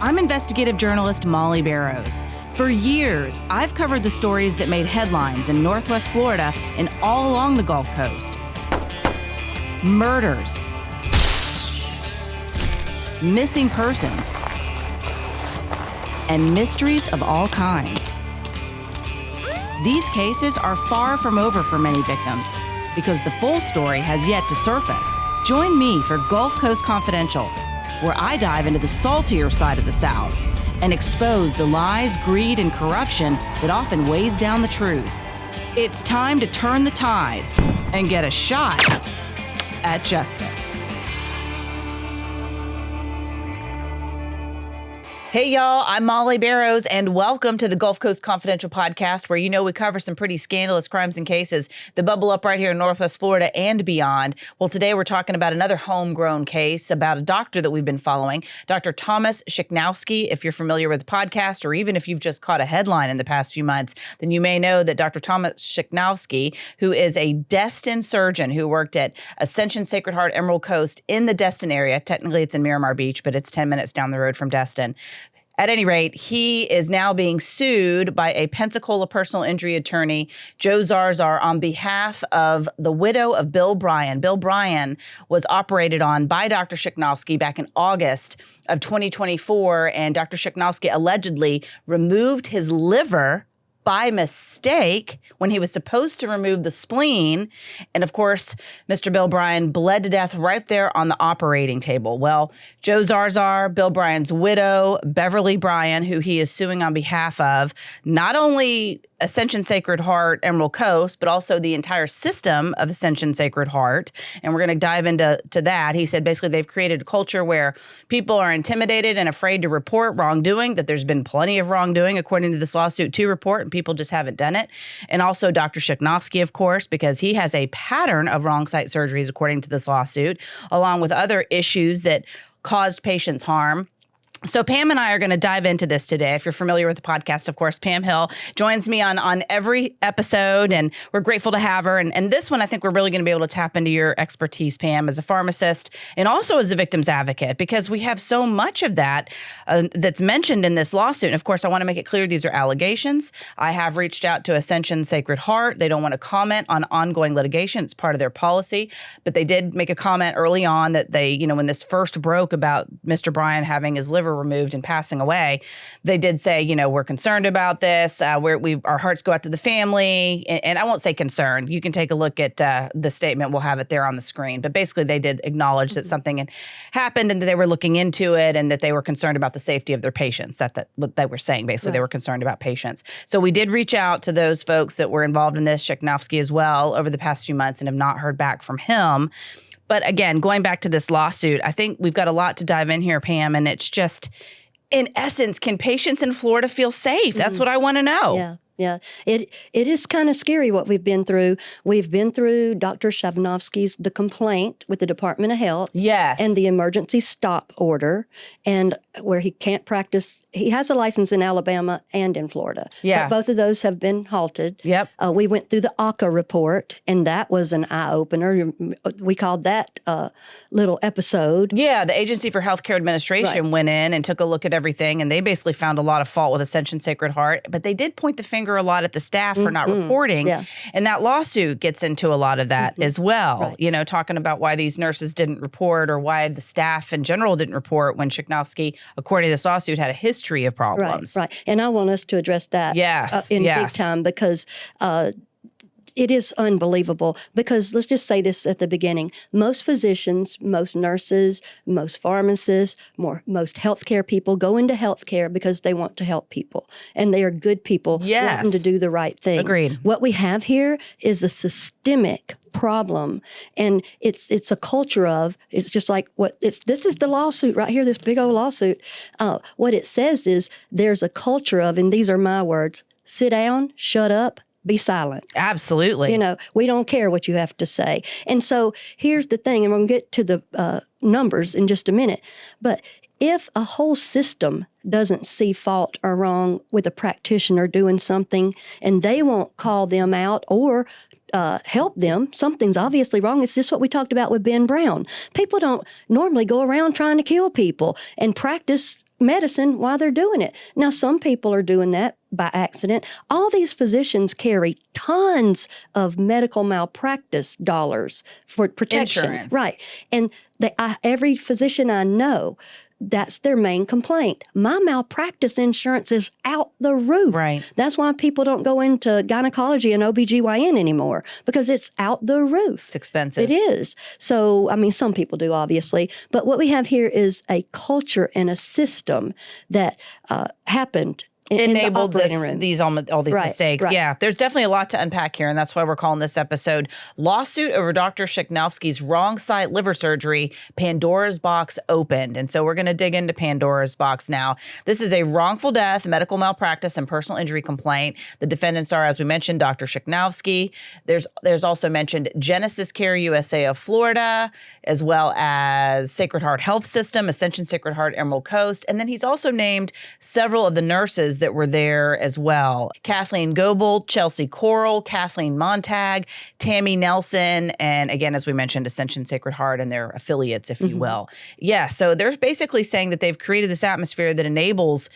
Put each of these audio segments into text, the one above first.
I'm investigative journalist Molly Barrows. For years, I've covered the stories that made headlines in Northwest Florida and all along the Gulf Coast. Murders, missing persons, and mysteries of all kinds. These cases are far from over for many victims because the full story has yet to surface. Join me for Gulf Coast Confidential, where I dive into the saltier side of the South and expose the lies, greed, and corruption that often weighs down the truth. It's time to turn the tide and get a shot at justice. Hey y'all, I'm Molly Barrows and welcome to the Gulf Coast Confidential podcast, where we cover some pretty scandalous crimes and cases that bubble up right here in Northwest Florida and beyond. Well, today we're talking about another homegrown case about a doctor that we've been following, Dr. Thomas Shaknovsky. If you're familiar with the podcast, or even if you've just caught a headline in the past few months, then you may know that Dr. Thomas Shaknovsky, who is a Destin surgeon who worked at Ascension Sacred Heart, Emerald Coast in the Destin area. Technically it's in Miramar Beach, but it's 10 minutes down the road from Destin. At any rate, he is now being sued by a Pensacola personal injury attorney, Joe Zarzar, on behalf of the widow of Bill Bryan. Bill Bryan was operated on by Dr. Shaknovsky back in August of 2024, and Dr. Shaknovsky allegedly removed his liver by mistake when he was supposed to remove the spleen. And of course, Mr. Bill Bryan bled to death right there on the operating table. Well, Joe Zarzar, Bill Bryan's widow, Beverly Bryan, who he is suing on behalf of, not only Ascension Sacred Heart, Emerald Coast, but also the entire system of Ascension Sacred Heart. And we're going to dive into that. He said basically they've created a culture where people are intimidated and afraid to report wrongdoing, that there's been plenty of wrongdoing, according to this lawsuit, to report, and people just haven't done it. And also Dr. Shaknovsky, of course, because he has a pattern of wrong site surgeries, according to this lawsuit, along with other issues that caused patients harm. So Pam and I are going to dive into this today. If you're familiar with the podcast, of course, Pam Hill joins me on every episode, and we're grateful to have her. And this one, I think we're really going to be able to tap into your expertise, Pam, as a pharmacist and also as a victim's advocate, because we have so much of that that's mentioned in this lawsuit. And of course, I want to make it clear these are allegations. I have reached out to Ascension Sacred Heart. They don't want to comment on ongoing litigation. It's part of their policy. But they did make a comment early on that they, when this first broke about Mr. Bryan having his liver removed and passing away, they did say, we're concerned about this. Our hearts go out to the family. And I won't say concerned. You can take a look at the statement. We'll have it there on the screen. But basically, they did acknowledge that something had happened and that they were looking into it and that they were concerned about the safety of their patients. That what they were saying. Basically, right. They were concerned about patients. So we did reach out to those folks that were involved in this, Shaknovsky as well, over the past few months, and have not heard back from him. But again, going back to this lawsuit, I think we've got a lot to dive in here, Pam, and it's just, in essence, can patients in Florida feel safe? That's what I want to know. Yeah. It is kind of scary what we've been through. We've been through Dr. Shaknovsky's, the complaint with the Department of Health. Yes. And the emergency stop order, and where he can't practice. He has a license in Alabama and in Florida. Yeah. But both of those have been halted. Yep. We went through the ACA report, and that was an eye-opener. We called that little episode. Yeah, the Agency for Healthcare Administration went in and took a look at everything, and they basically found a lot of fault with Ascension Sacred Heart. But they did point the finger a lot at the staff for not reporting. Yeah. And that lawsuit gets into a lot of that as well, right. Talking about why these nurses didn't report or why the staff in general didn't report when Shaknovsky, according to this lawsuit, had a history of problems. Right. And I want us to address that in big time, because it is unbelievable. Because let's just say this at the beginning. Most physicians, most nurses, most pharmacists, most healthcare people go into healthcare because they want to help people. And they are good people wanting to do the right thing. Agreed. What we have here is a systemic problem, and it's a culture of, it's just like this is the lawsuit right here, this big old lawsuit. What it says is there's a culture of, and these are my words, sit down, shut up, be silent. Absolutely. We don't care what you have to say. And so here's the thing, and we're going to get to the numbers in just a minute, but if a whole system doesn't see fault or wrong with a practitioner doing something, and they won't call them out or help them, something's obviously wrong. It's just what we talked about with Ben Brown. People don't normally go around trying to kill people and practice medicine while they're doing it. Now, some people are doing that by accident. All these physicians carry tons of medical malpractice dollars for protection. Insurance. Right. And every physician I know, that's their main complaint. My malpractice insurance is out the roof. Right. That's why people don't go into gynecology and OBGYN anymore, because it's out the roof. It's expensive. It is. So, I mean, some people do, obviously. But what we have here is a culture and a system that happened enabled all these right, mistakes. Right. Yeah, there's definitely a lot to unpack here, and that's why we're calling this episode Lawsuit Over Dr. Shaknovsky's Wrong Site Liver Surgery, Pandora's Box Opened. And so we're going to dig into Pandora's Box now. This is a wrongful death, medical malpractice, and personal injury complaint. The defendants are, as we mentioned, Dr. Shaknovsky. There's also mentioned Genesis Care USA of Florida, as well as Sacred Heart Health System, Ascension Sacred Heart Emerald Coast. And then he's also named several of the nurses that were there as well. Kathleen Goebel, Chelsea Coral, Kathleen Montag, Tammy Nelson, and again, as we mentioned, Ascension Sacred Heart and their affiliates, if you will. Yeah, so they're basically saying that they've created this atmosphere that enables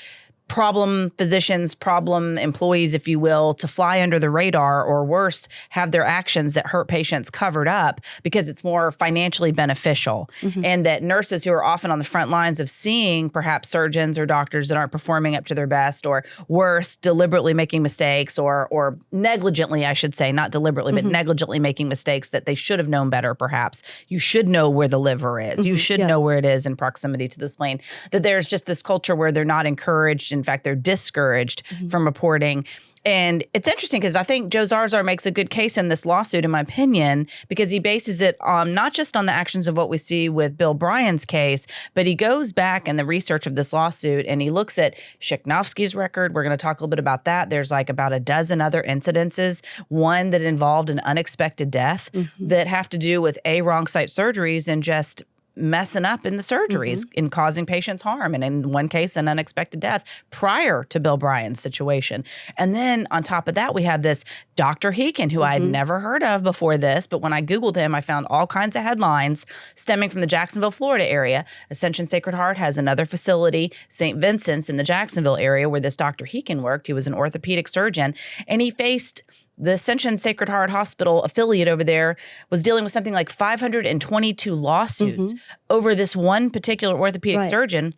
problem physicians, problem employees, if you will, to fly under the radar, or worse, have their actions that hurt patients covered up because it's more financially beneficial. And that nurses who are often on the front lines of seeing perhaps surgeons or doctors that aren't performing up to their best, or worse, deliberately making mistakes, or negligently, I should say, not deliberately, but negligently making mistakes that they should have known better, perhaps. You should know where the liver is. You should know where it is in proximity to the spleen. That there's just this culture where they're not encouraged. In fact, they're discouraged from reporting. And it's interesting because I think Joe Zarzar makes a good case in this lawsuit, in my opinion, because he bases it on not just on the actions of what we see with Bill Bryan's case, but he goes back in the research of this lawsuit and he looks at Shaknovsky's record. We're going to talk a little bit about that. There's like about a dozen other incidences, one that involved an unexpected death that have to do with wrong site surgeries and just messing up in the surgeries and causing patients harm. And in one case, an unexpected death prior to Bill Bryan's situation. And then on top of that, we have this Dr. Heekin, who I had never heard of before this, but when I Googled him, I found all kinds of headlines stemming from the Jacksonville, Florida area. Ascension Sacred Heart has another facility, St. Vincent's in the Jacksonville area, where this Dr. Heekin worked. He was an orthopedic surgeon, and he faced the Ascension Sacred Heart Hospital affiliate over there was dealing with something like 522 lawsuits over this one particular orthopedic surgeon.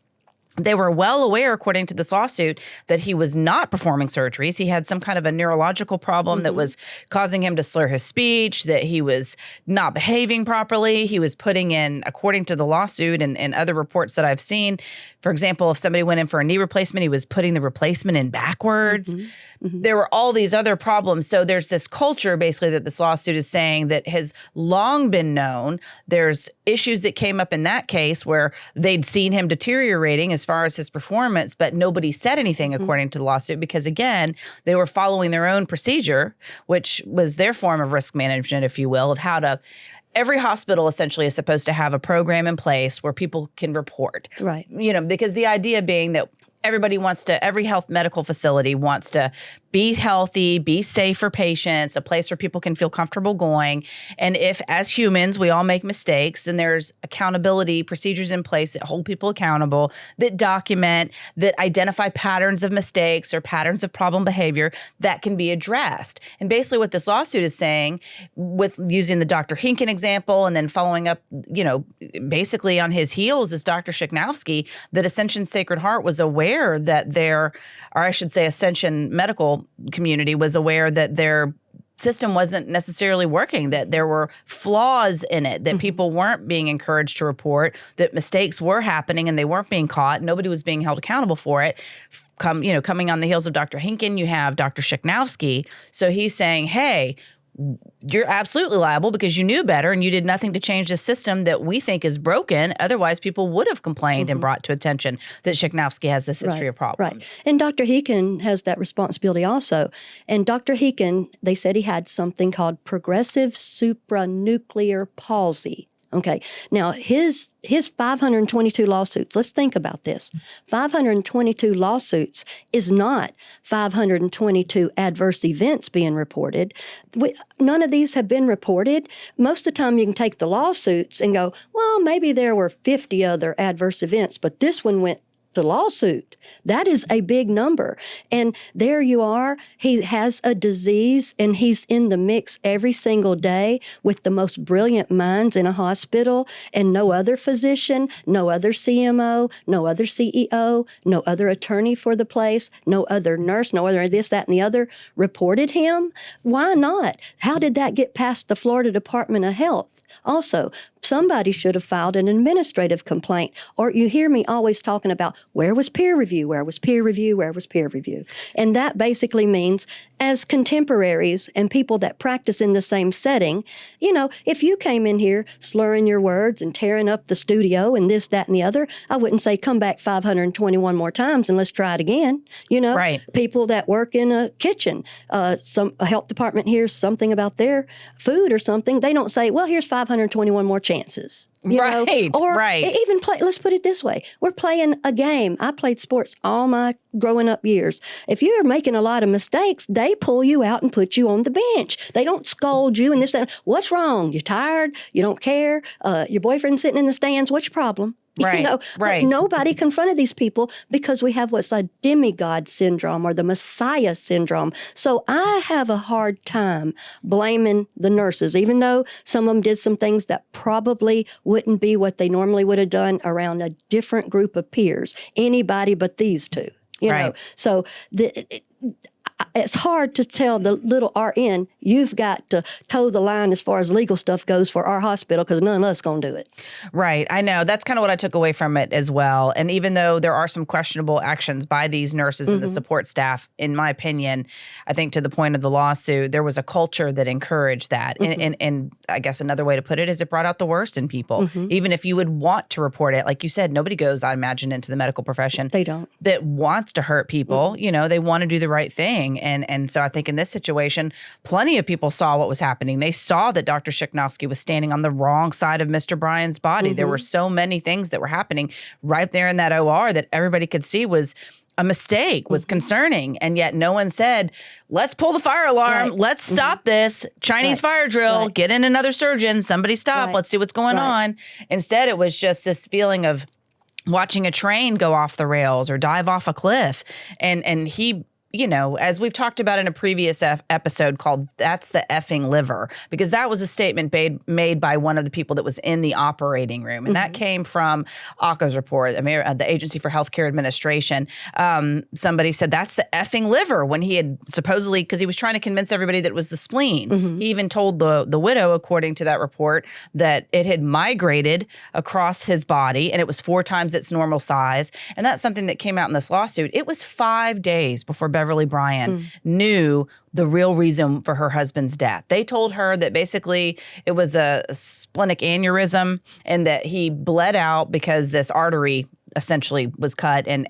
They were well aware, according to this lawsuit, that he was not performing surgeries. He had some kind of a neurological problem that was causing him to slur his speech, that he was not behaving properly. He was putting in, according to the lawsuit and other reports that I've seen, for example, if somebody went in for a knee replacement, he was putting the replacement in backwards. There were all these other problems. So there's this culture, basically, that this lawsuit is saying that has long been known. There's issues that came up in that case where they'd seen him deteriorating as far as his performance, but nobody said anything, according to the lawsuit, because, again, they were following their own procedure, which was their form of risk management, if you will, of how to... Every hospital essentially is supposed to have a program in place where people can report. Right. You know, because the idea being that every health medical facility wants to be healthy, be safe for patients, a place where people can feel comfortable going. And if, as humans, we all make mistakes, then there's accountability procedures in place that hold people accountable, that document, that identify patterns of mistakes or patterns of problem behavior that can be addressed. And basically what this lawsuit is saying, with using the Dr. Heakin example and then following up, you know, basically on his heels is Dr. Shaknovsky, that Ascension Sacred Heart was aware that Ascension Medical community was aware that their system wasn't necessarily working, that there were flaws in it, that people weren't being encouraged to report, that mistakes were happening and they weren't being caught. Nobody was being held accountable for it. Coming on the heels of Dr. Heakin, you have Dr. Shaknovsky. So he's saying, hey, you're absolutely liable because you knew better and you did nothing to change the system that we think is broken. Otherwise, people would have complained and brought to attention that Shaknovsky has this history of problems. Right. And Dr. Heakin has that responsibility also. And Dr. Heakin, they said he had something called progressive supranuclear palsy. Okay. Now, his 522 lawsuits, let's think about this. 522 lawsuits is not 522 adverse events being reported. None of these have been reported. Most of the time you can take the lawsuits and go, well, maybe there were 50 other adverse events, but this one went a lawsuit. That is a big number. And there you are. He has a disease and he's in the mix every single day with the most brilliant minds in a hospital, and no other physician, no other CMO, no other CEO, no other attorney for the place, no other nurse, no other this, that, and the other reported him. Why not? How did that get past the Florida Department of Health? Also, somebody should have filed an administrative complaint. Or you hear me always talking about where was peer review, where was peer review, where was peer review. And that basically means as contemporaries and people that practice in the same setting, you know, if you came in here slurring your words and tearing up the studio and this, that, and the other, I wouldn't say come back 521 more times and let's try it again. You know, right. People that work in a kitchen, a health department hears something about their food or something, they don't say, well, here's 521 more chances. You know? Or even play, let's put it this way. We're playing a game. I played sports all my growing up years. If you're making a lot of mistakes, they pull you out and put you on the bench. They don't scold you and this, that. What's wrong? You're tired? You don't care? Your boyfriend's sitting in the stands. What's your problem? Right, you know, right. Nobody confronted these people because we have what's a demigod syndrome or the Messiah syndrome. So I have a hard time blaming the nurses, even though some of them did some things that probably wouldn't be what they normally would have done around a different group of peers. Anybody but these two, you know. So it's hard to tell the little RN, you've got to toe the line as far as legal stuff goes for our hospital because none of us going to do it. Right. I know. That's kind of what I took away from it as well. And even though there are some questionable actions by these nurses and the support staff, in my opinion, I think to the point of the lawsuit, there was a culture that encouraged that. And I guess another way to put it is it brought out the worst in people. Even if you would want to report it, like you said, nobody goes, I imagine, into the medical profession. They don't. That wants to hurt people. You know, they want to do the right thing. And so I think in this situation, plenty of people saw what was happening. They saw that Dr. Shaknovsky was standing on the wrong side of Mr. Bryan's body. There were so many things that were happening right there in that OR that everybody could see was a mistake, was concerning. And yet no one said, let's pull the fire alarm. Let's stop this Chinese fire drill. Get in another surgeon. Somebody stop. Let's see what's going on. Instead, it was just this feeling of watching a train go off the rails or dive off a cliff. And he, you know, as we've talked about in a previous episode called That's the Effing Liver, because that was a statement made by one of the people that was in the operating room. And that came from AHCA's report, the Agency for Healthcare Administration. Somebody said, that's the effing liver, when he had supposedly, because he was trying to convince everybody that it was the spleen. He even told the widow, according to that report, that it had migrated across his body and it was 4 times its normal size. And that's something that came out in this lawsuit. It was 5 days before Beverly Bryan knew the real reason for her husband's death. They told her that basically it was a splenic aneurysm and that he bled out because this artery essentially was cut and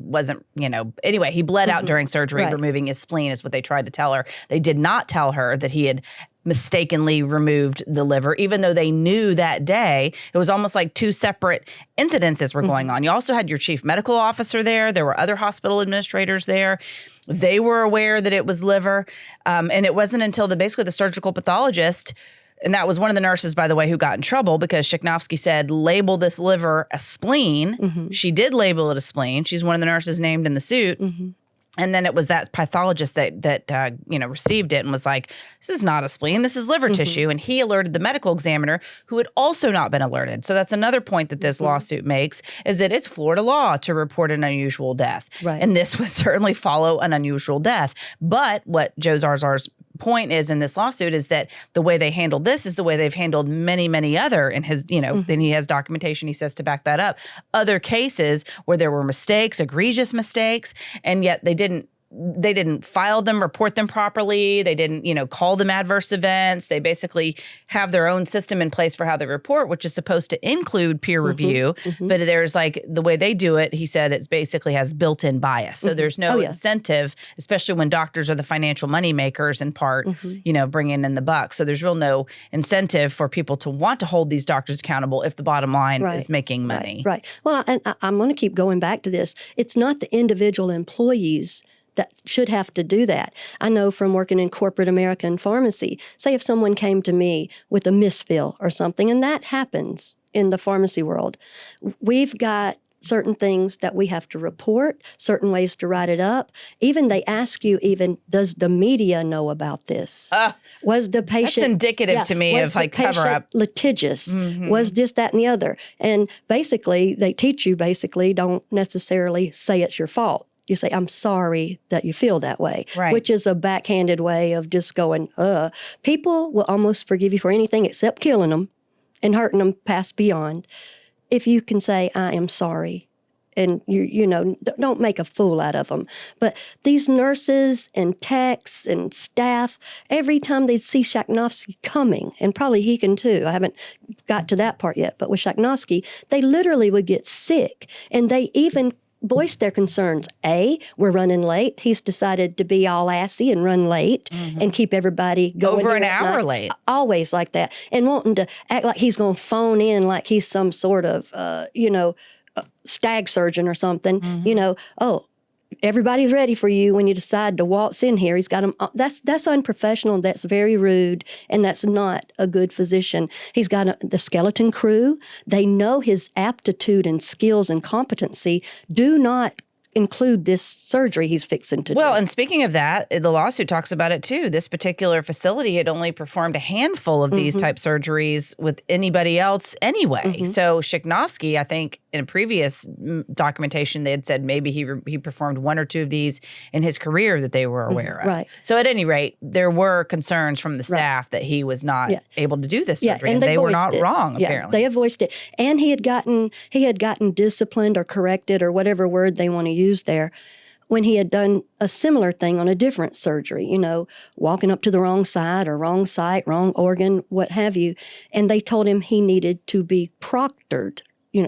wasn't, you know, anyway, he bled out during surgery, removing his spleen is what they tried to tell her. They did not tell her that he had mistakenly removed the liver, even though they knew that day. It was almost like 2 separate incidences were going on. You also had your chief medical officer there. There were other hospital administrators there. They were aware that it was liver. And it wasn't until basically the surgical pathologist, and that was one of the nurses, by the way, who got in trouble because Shaknovsky said, label this liver a spleen. She did label it a spleen. She's one of the nurses named in the suit. And then it was that pathologist that received it and was like, this is not a spleen, this is liver tissue. And he alerted the medical examiner, who had also not been alerted. So that's another point that this lawsuit makes, is that it's Florida law to report an unusual death. And this would certainly follow an unusual death. But what Joe Zarzar's point is in this lawsuit is that the way they handled this is the way they've handled many, many other, in his, then he has documentation, he says, to back that up, other cases where there were mistakes, egregious mistakes, and yet they didn't file them, report them properly. They didn't, call them adverse events. They basically have their own system in place for how they report, which is supposed to include peer review. But there's the way they do it, he said, it basically has built-in bias. So there's no incentive, especially when doctors are the financial money makers in part, bringing in the buck. So there's no incentive for people to want to hold these doctors accountable if the bottom line is making money. Well, and I'm going to keep going back to this. It's not the individual employees that should have to do that. I know from working in corporate American pharmacy, say if someone came to me with a misfill or something, and that happens in the pharmacy world, we've got certain things that we have to report, certain ways to write it up. Even they ask you, does the media know about this? Was the patient... That's indicative to me of like cover-up. Litigious? Was this, that, and the other? And basically, they teach you don't necessarily say it's your fault. You say, I'm sorry that you feel that way, which is a backhanded way of just going, People will almost forgive you for anything except killing them and hurting them past beyond. If you can say, I am sorry, and you know, don't make a fool out of them. But these nurses and techs and staff, every time they see Shaknovsky coming, and probably Heekin too, I haven't got to that part yet, but with Shaknovsky, they literally would get sick. And they even voiced their concerns. We're running late. He's decided to be all assy and run late and keep everybody going. Over an hour late. Always like that. And wanting to act like he's going to phone in like he's some sort of, stag surgeon or something. Everybody's ready for you when you decide to waltz in here. He's got them. That's unprofessional. That's very rude, and that's not a good physician. He's got the skeleton crew. They know his aptitude and skills and competency do not include this surgery he's fixing to do. Well, and speaking of that, the lawsuit talks about it too. This particular facility had only performed a handful of these type surgeries with anybody else anyway. So Shaknovsky, I think in a previous documentation, they had said maybe he performed one or two of these in his career that they were aware of. Right. So at any rate, there were concerns from the staff that he was not able to do this surgery, and they were not wrong, apparently. They have voiced it. And he had gotten disciplined or corrected or whatever word they want to use there when he had done a similar thing on a different surgery, walking up to the wrong side or wrong site, wrong organ, what have you. And they told him he needed to be proctored.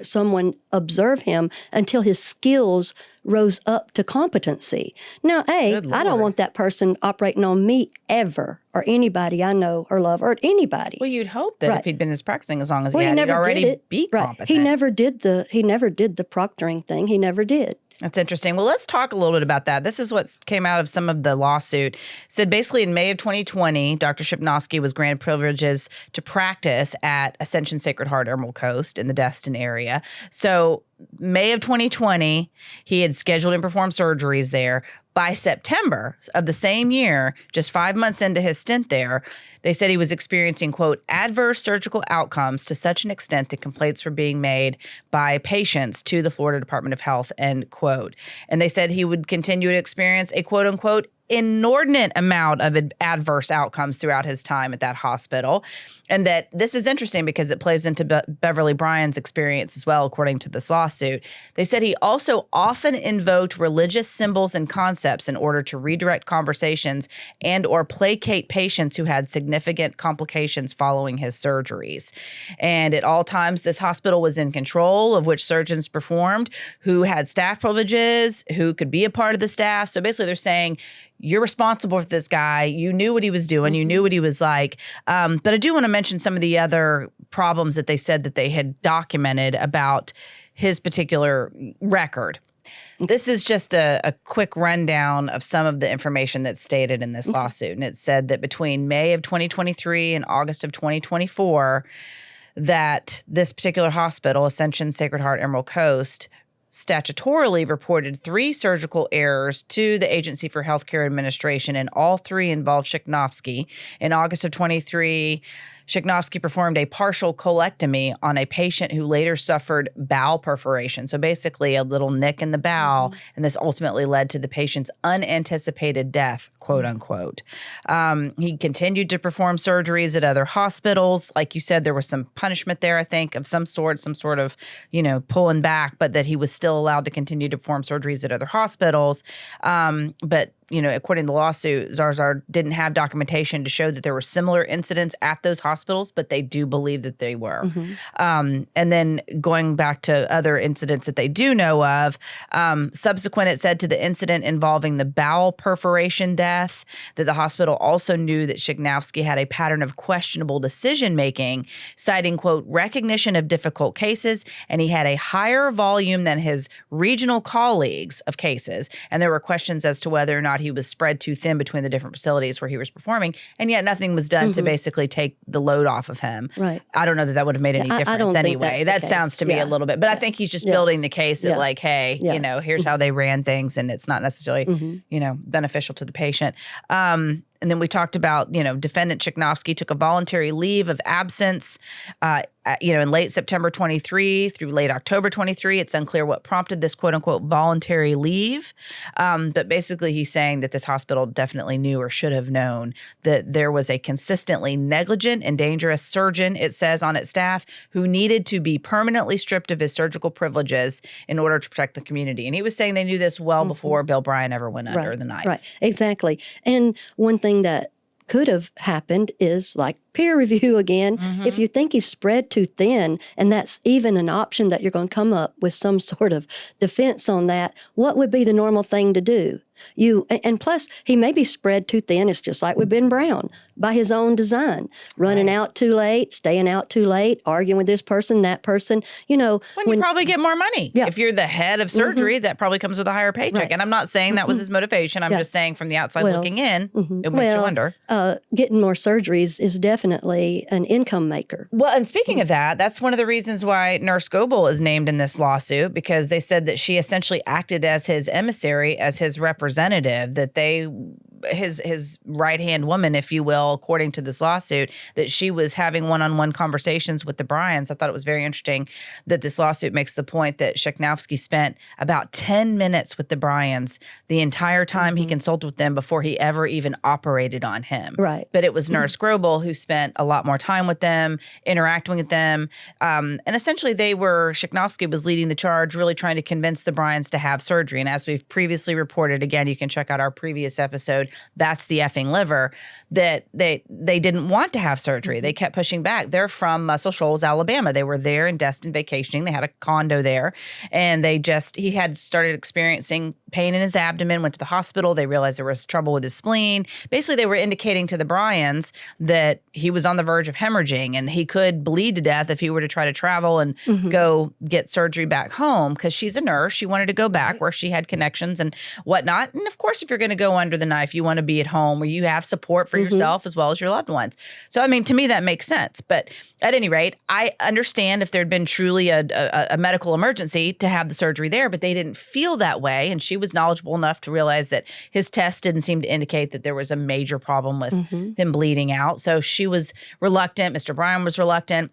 Someone observe him until his skills rose up to competency. Now, I don't want that person operating on me ever, or anybody I know or love, or anybody. Well, you'd hope that if he'd been practicing as long as he had, he'd already be competent. He never did the proctoring thing. He never did. That's interesting. Well, let's talk a little bit about that. This is what came out of some of the lawsuit. It said basically in May of 2020, Dr. Shaknovsky was granted privileges to practice at Ascension Sacred Heart, Emerald Coast in the Destin area. So May of 2020, he had scheduled and performed surgeries there. By September of the same year, just 5 months into his stint there, they said he was experiencing, quote, adverse surgical outcomes to such an extent that complaints were being made by patients to the Florida Department of Health, end quote. And they said he would continue to experience a, quote unquote, inordinate amount of adverse outcomes throughout his time at that hospital. And that this is interesting because it plays into Beverly Bryan's experience as well, according to this lawsuit. They said he also often invoked religious symbols and concepts in order to redirect conversations and or placate patients who had significant complications following his surgeries. And at all times, this hospital was in control of which surgeons performed, who had staff privileges, who could be a part of the staff. So basically they're saying, you're responsible for this guy. You knew what he was doing. You knew what he was like. But I do want to mention some of the other problems that they said that they had documented about his particular record. This is just a quick rundown of some of the information that's stated in this lawsuit. And it said that between May of 2023 and August of 2024, that this particular hospital, Ascension Sacred Heart, Emerald Coast, statutorily reported 3 surgical errors to the Agency for Healthcare Administration, and all 3 involved Shaknovsky. In August of 23, Shaknovsky performed a partial colectomy on a patient who later suffered bowel perforation. So basically a little nick in the bowel, and this ultimately led to the patient's unanticipated death, quote unquote. He continued to perform surgeries at other hospitals. Like you said, there was some punishment there, I think, of some sort of, pulling back, but that he was still allowed to continue to perform surgeries at other hospitals. But according to the lawsuit, Zarzar didn't have documentation to show that there were similar incidents at those hospitals, but they do believe that they were. And then going back to other incidents that they do know of, subsequent, it said, to the incident involving the bowel perforation death, that the hospital also knew that Shaknovsky had a pattern of questionable decision-making, citing, quote, recognition of difficult cases, and he had a higher volume than his regional colleagues of cases. And there were questions as to whether or not he was spread too thin between the different facilities where he was performing, and yet nothing was done to basically take the load off of him. Right. I don't know that would have made any difference I don't anyway. That sounds to me a little bit, but I think he's just building the case that like, hey, here's how they ran things, and it's not necessarily, beneficial to the patient. And then we talked about, defendant Shaknovsky took a voluntary leave of absence, in late September 23 through late October 23. It's unclear what prompted this quote unquote voluntary leave. But basically he's saying that this hospital definitely knew or should have known that there was a consistently negligent and dangerous surgeon, it says, on its staff who needed to be permanently stripped of his surgical privileges in order to protect the community. And he was saying they knew this well before Bill Bryan ever went under the knife. Right, exactly. And one thing that could have happened is like peer review again. If you think he's spread too thin, and that's even an option that you're going to come up with some sort of defense on that, what would be the normal thing to do? And plus, he may be spread too thin. It's just like with Ben Brown, by his own design, running out too late, staying out too late, arguing with this person, that person. When you probably get more money. If you're the head of surgery, that probably comes with a higher paycheck. And I'm not saying that was his motivation. I'm just saying from the outside looking in, it makes you wonder. Getting more surgeries is definitely an income maker. Well, and speaking of that, that's one of the reasons why Nurse Goebel is named in this lawsuit, because they said that she essentially acted as his emissary, as his representative, that his right-hand woman, if you will, according to this lawsuit, that she was having one-on-one conversations with the Bryans. I thought it was very interesting that this lawsuit makes the point that Shaknovsky spent about 10 minutes with the Bryans the entire time he consulted with them before he ever even operated on him. Right. But it was Nurse Goebel who spent a lot more time with them, interacting with them. And essentially Shaknovsky was leading the charge, really trying to convince the Bryans to have surgery. And as we've previously reported, again, you can check out our previous episode, That's the Effing Liver, that they didn't want to have surgery. They kept pushing back. They're from Muscle Shoals, Alabama. They were there in Destin vacationing. They had a condo there, and he had started experiencing pain in his abdomen, went to the hospital. They realized there was trouble with his spleen. Basically, they were indicating to the Bryans that he was on the verge of hemorrhaging and he could bleed to death if he were to try to travel and go get surgery back home, because she's a nurse. She wanted to go back where she had connections and whatnot. And of course, if you're going to go under the knife, you want to be at home where you have support for yourself as well as your loved ones. So, I mean, to me, that makes sense. But at any rate, I understand if there'd been truly a medical emergency to have the surgery there, but they didn't feel that way. And she was knowledgeable enough to realize that his test didn't seem to indicate that there was a major problem with him bleeding out. So she was reluctant. Mr. Bryan was reluctant.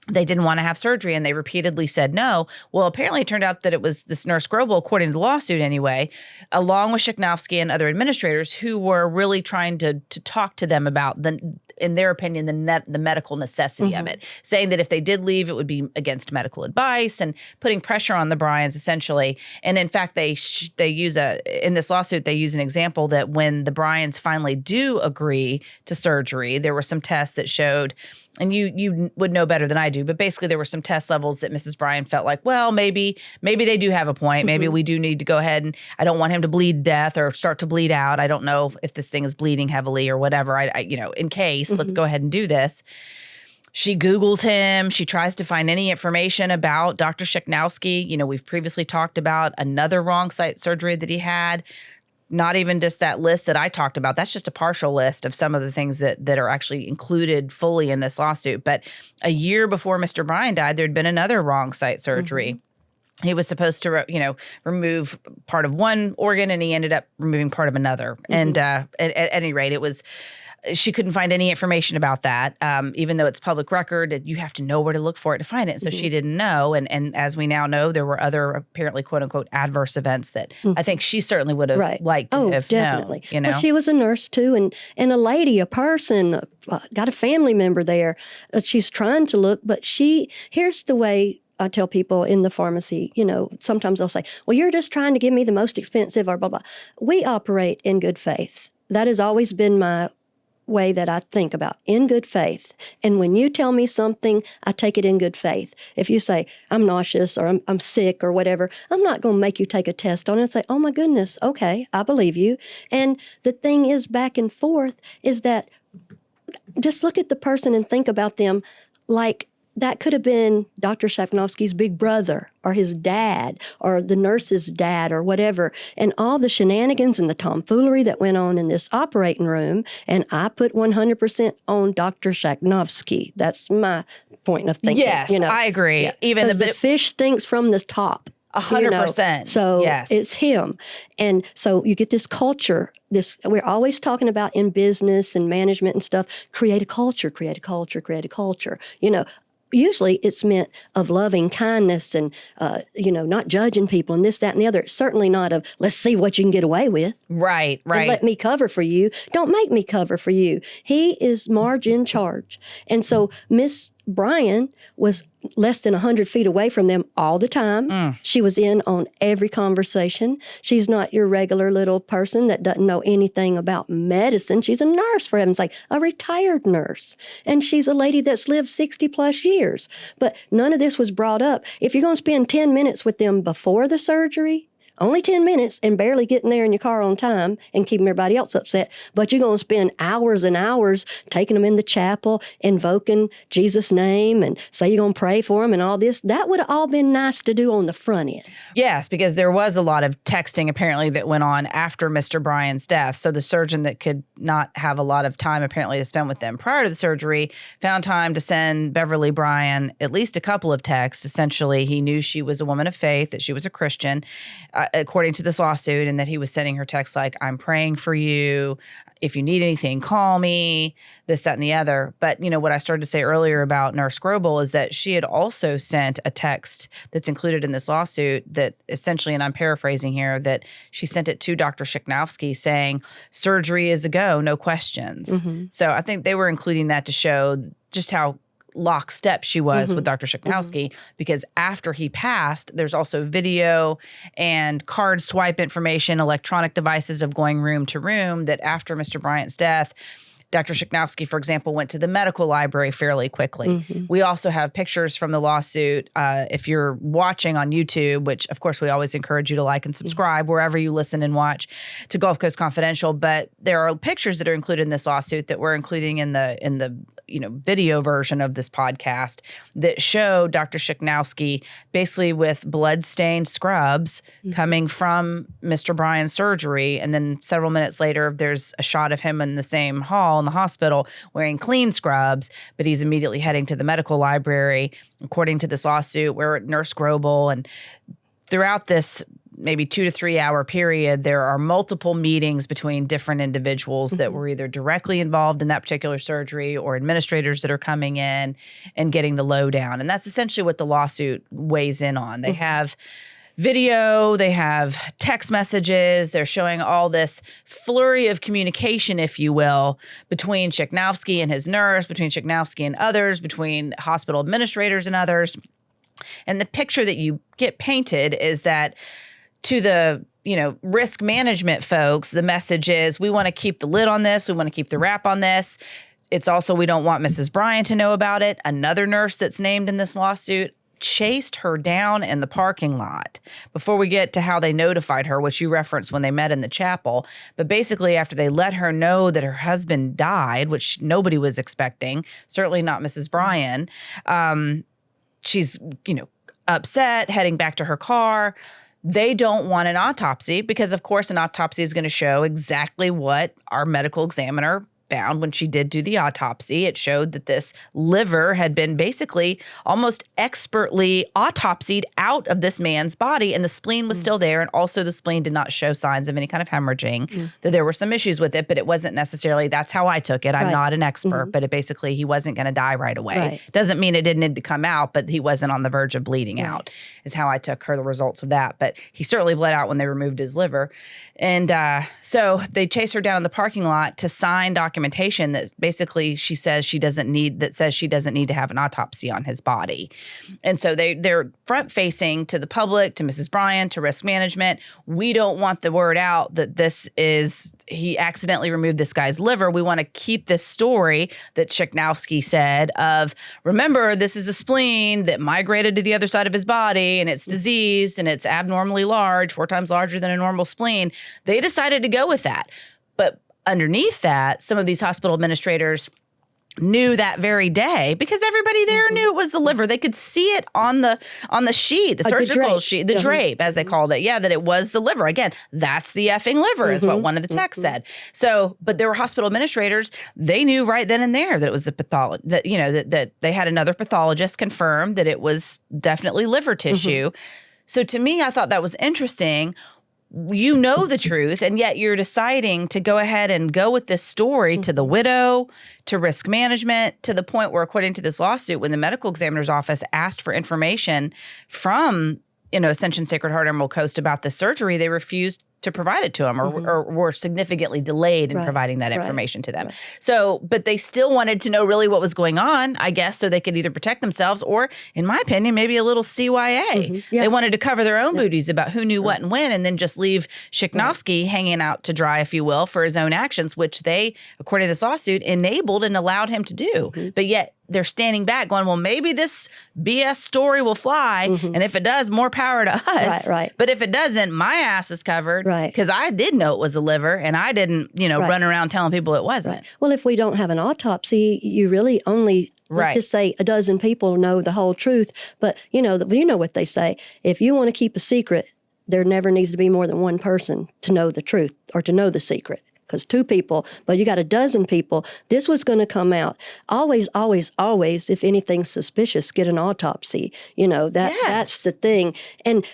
They didn't want to have surgery, and they repeatedly said no. Well, apparently it turned out that it was this Nurse Goebel, according to the lawsuit anyway, along with Shaknovsky and other administrators, who were really trying to talk to them about in their opinion, the medical necessity of it, saying that if they did leave, it would be against medical advice and putting pressure on the Bryans, essentially. And in fact, they use in this lawsuit, they use an example that when the Bryans finally do agree to surgery, there were some tests that showed, and you would know better than I do, but basically there were some test levels that Mrs. Bryan felt like, well, maybe they do have a point. Maybe we do need to go ahead, and I don't want him to bleed to death or start to bleed out. I don't know if this thing is bleeding heavily or whatever. In case, let's go ahead and do this. She Googles him. She tries to find any information about Dr. Shaknovsky. We've previously talked about another wrong site surgery that he had. Not even just that list that I talked about. That's just a partial list of some of the things that are actually included fully in this lawsuit. But a year before Mr. Bryan died, there'd been another wrong site surgery. He was supposed to, remove part of one organ, and he ended up removing part of another. And at any rate, she couldn't find any information about that, even though it's public record. You have to know where to look for it to find it. So she didn't know. And as we now know, there were other apparently, quote unquote, adverse events that I think she certainly would have liked to have definitely known. Well, she was a nurse too, and a lady, a person, got a family member there. She's trying to look, but here's the way I tell people in the pharmacy, sometimes they'll say, well, you're just trying to give me the most expensive or blah, blah. We operate in good faith. That has always been my way that I think about, in good faith. And when you tell me something, I take it in good faith. If you say, I'm nauseous or I'm sick or whatever, I'm not going to make you take a test on it and say, oh my goodness, okay, I believe you. And the thing is, back and forth, is that just look at the person and think about them like that could have been Dr. Shaknovsky's big brother or his dad or the nurse's dad or whatever. And all the shenanigans and the tomfoolery that went on in this operating room. And I put 100% on Dr. Shaknovsky. That's my point of thinking. Yes, I agree. Yeah. Even the fish stinks from the top. 100%. So it's him. And so you get this culture, we're always talking about in business and management and stuff, create a culture. Usually it's meant of loving kindness and, not judging people and this, that, and the other. It's certainly not of, let's see what you can get away with. Right. And let me cover for you. Don't make me cover for you. He is Marge in charge. And so Miss Bryan was less than 100 feet away from them all the time. She was in on every conversation. She's not your regular little person that doesn't know anything about medicine. She's a nurse, for heaven's sake, a retired nurse. And she's a lady that's lived 60 plus years. But none of this was brought up. If you're going to spend 10 minutes with them before the surgery, only 10 minutes and barely getting there in your car on time and keeping everybody else upset. But you're going to spend hours and hours taking them in the chapel, invoking Jesus' name, and say you're going to pray for them and all this. That would have all been nice to do on the front end. Yes, because there was a lot of texting apparently that went on after Mr. Bryan's death. So the surgeon that could not have a lot of time apparently to spend with them prior to the surgery found time to send Beverly Bryan at least a couple of texts. Essentially, he knew she was a woman of faith, that she was a Christian, according to this lawsuit, and that he was sending her texts like, I'm praying for you. If you need anything, call me, this, that, and the other. But, what I started to say earlier about Nurse Grobel is that she had also sent a text that's included in this lawsuit that essentially, and I'm paraphrasing here, that she sent it to Dr. Shaknovsky saying, surgery is a go, no questions. So I think they were including that to show just how lockstep she was with Dr. Shaknovsky, because after he passed, there's also video and card swipe information, electronic devices of going room to room, that after Mr. Bryant's death, Dr. Shaknovsky, for example, went to the medical library fairly quickly. We also have pictures from the lawsuit. If you're watching on YouTube, which of course we always encourage you to like and subscribe wherever you listen and watch to Gulf Coast Confidential, but there are pictures that are included in this lawsuit that we're including in the video version of this podcast that show Dr. Shaknovsky basically with blood-stained scrubs coming from Mr. Bryan's surgery. And then several minutes later, there's a shot of him in the same hall in the hospital wearing clean scrubs, but he's immediately heading to the medical library, according to this lawsuit, where Nurse Grobel. And throughout this maybe 2 to 3 hour period, there are multiple meetings between different individuals that were either directly involved in that particular surgery or administrators that are coming in and getting the lowdown. And that's essentially what the lawsuit weighs in on. They have video, they have text messages, they're showing all this flurry of communication, if you will, between Shaknovsky and his nurse, between Shaknovsky and others, between hospital administrators and others. And the picture that you get painted is that to the risk management folks, the message is, we want to keep the lid on this. We want to keep the wrap on this. It's also, we don't want Mrs. Bryan to know about it. Another nurse that's named in this lawsuit chased her down in the parking lot before we get to how they notified her, which you referenced when they met in the chapel. But basically, after they let her know that her husband died, which nobody was expecting, certainly not Mrs. Bryan, she's, upset, heading back to her car. They don't want an autopsy because, of course, an autopsy is going to show exactly what our medical examiner found when she did do the autopsy. It showed that this liver had been basically almost expertly autopsied out of this man's body, and the spleen was still there. And also the spleen did not show signs of any kind of hemorrhaging, that there were some issues with it, but it wasn't necessarily, that's how I took it. I'm not an expert, but it basically, he wasn't going to die right away. Doesn't mean it didn't need to come out, but he wasn't on the verge of bleeding out, is how I took the results of that. But he certainly bled out when they removed his liver. And so they chased her down in the parking lot to sign documentation that basically she says she doesn't need to have an autopsy on his body. And so they're front facing to the public, to Mrs. Bryan, to risk management. We don't want the word out that he accidentally removed this guy's liver. We want to keep this story that Shaknovsky said of, remember, this is a spleen that migrated to the other side of his body and it's diseased and it's abnormally large, 4 times larger than a normal spleen. They decided to go with that. But underneath that, some of these hospital administrators knew that very day, because everybody there knew it was the liver. They could see it on the sheet, the surgical sheet, the drape, as they called it. Yeah, that it was the liver. Again, that's the effing liver, is what one of the texts said. So, but there were hospital administrators. They knew right then and there that it was the pathology. That that they had another pathologist confirm that it was definitely liver tissue. So to me, I thought that was interesting. You know the truth, and yet you're deciding to go ahead and go with this story to the widow, to risk management, to the point where, according to this lawsuit, when the medical examiner's office asked for information from, Ascension Sacred Heart Emerald Coast about the surgery, they refused to provide it to them, or were significantly delayed in providing that information to them. So, but they still wanted to know really what was going on, I guess, so they could either protect themselves or, in my opinion, maybe a little CYA. They wanted to cover their own booties about who knew what and when, and then just leave Shaknovsky hanging out to dry, if you will, for his own actions, which they, according to this lawsuit, enabled and allowed him to do. But yet they're standing back going, well, maybe this BS story will fly. And if it does, more power to us. But if it doesn't, my ass is covered. Because I did know it was a liver, and I didn't, run around telling people it wasn't. Well, if we don't have an autopsy, you really only, let's just say a dozen people know the whole truth. But, you know what they say. If you want to keep a secret, there never needs to be more than one person to know the truth or to know the secret. Because 2 people, but you got a dozen people, this was going to come out. Always, always, always, if anything's suspicious, get an autopsy. That's the thing.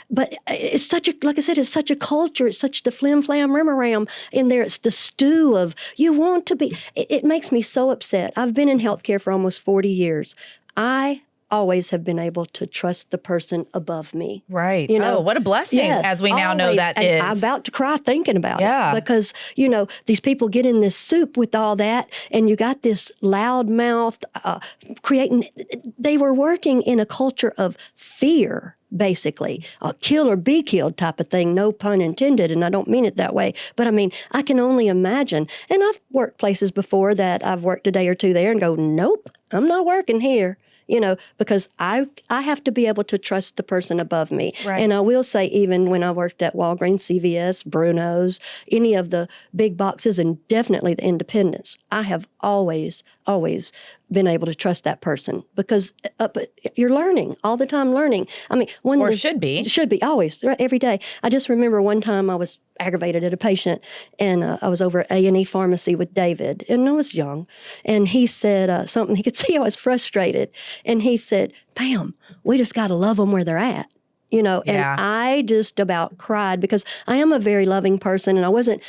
But it's such a, like I said, it's such a culture. It's such the flim flam rim in there. It's the stew of, you want to be, it makes me so upset. I've been in healthcare for almost 40 years. I always have been able to trust the person above me. Right. Oh, what a blessing, as we now know that is. I'm about to cry thinking about it. Because, these people get in this soup with all that, and you got this loud mouth creating, they were working in a culture of fear, basically, a kill or be killed type of thing, no pun intended, and I don't mean it that way. But I mean, I can only imagine. And I've worked places before that I've worked a day or two there and go, nope, I'm not working here. Because I have to be able to trust the person above me. And I will say, even when I worked at Walgreens, CVS, Bruno's, any of the big boxes, and definitely the independents, I have always been able to trust that person, because you're learning, all the time learning. I mean, should be always, every day. I just remember one time I was aggravated at a patient, and I was over at A&E Pharmacy with David, and I was young, and he said something. He could see I was frustrated, and he said, "Pam, we just got to love them where they're at." And I just about cried, because I am a very loving person, and I wasn't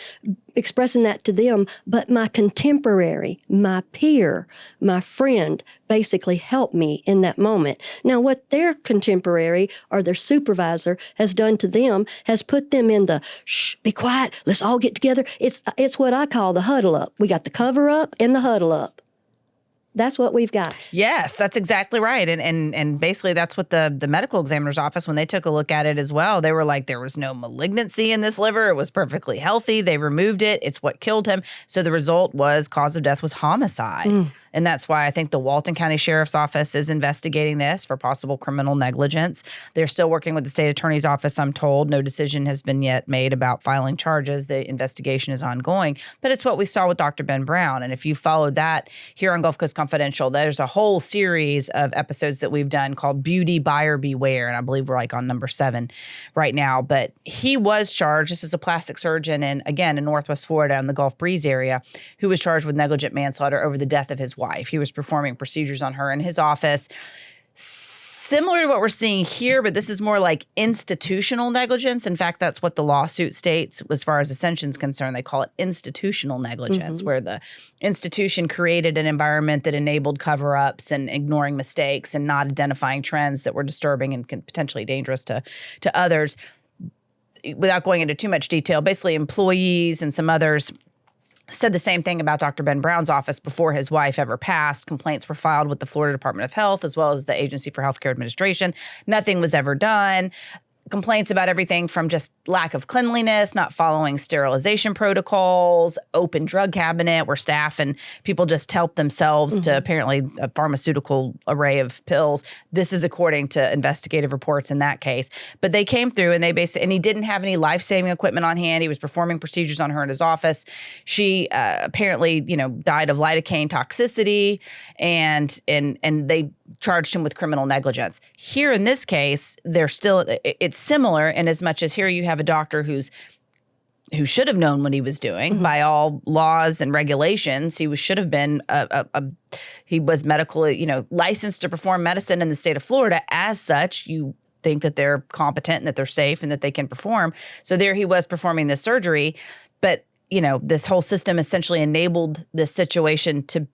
expressing that to them, but my contemporary, my peer, my friend basically helped me in that moment. Now, what their contemporary or their supervisor has done to them has put them in the, shh, be quiet, let's all get together. It's what I call the huddle up. We got the cover up and the huddle up. That's what we've got. Yes, that's exactly right. And basically that's what the medical examiner's office, when they took a look at it as well, they were like, there was no malignancy in this liver. It was perfectly healthy. They removed it. It's what killed him. So the result was, cause of death was homicide. And that's why I think the Walton County Sheriff's Office is investigating this for possible criminal negligence. They're still working with the state attorney's office, I'm told. No decision has been yet made about filing charges. The investigation is ongoing. But it's what we saw with Dr. Ben Brown. And if you followed that here on Gulf Coast Confidential, there's a whole series of episodes that we've done called Beauty Buyer Beware. And I believe we're like on number 7 right now. But he was charged, this is a plastic surgeon, and again, in Northwest Florida in the Gulf Breeze area, who was charged with negligent manslaughter over the death of his wife. He was performing procedures on her in his office. Similar to what we're seeing here, but this is more like institutional negligence. In fact, that's what the lawsuit states as far as Ascension's concerned. They call it institutional negligence, where the institution created an environment that enabled cover-ups and ignoring mistakes and not identifying trends that were disturbing and potentially dangerous to others. Without going into too much detail, basically employees and some others said the same thing about Dr. Ben Brown's office before his wife ever passed. Complaints were filed with the Florida Department of Health as well as the Agency for Healthcare Administration. Nothing was ever done. complaints about everything from just lack of cleanliness, not following sterilization protocols, open drug cabinet where staff and people just help themselves to apparently a pharmaceutical array of pills. This is according to investigative reports in that case. But they came through and and he didn't have any life-saving equipment on hand. He was performing procedures on her in his office. She apparently, died of lidocaine toxicity, and they charged him with criminal negligence. Here in this case, it's similar in as much as here you have a doctor who should have known what he was doing by all laws and regulations. He should have been he was medically, licensed to perform medicine in the state of Florida. As such, you think that they're competent and that they're safe and that they can perform. So there he was performing this surgery, but this whole system essentially enabled this situation to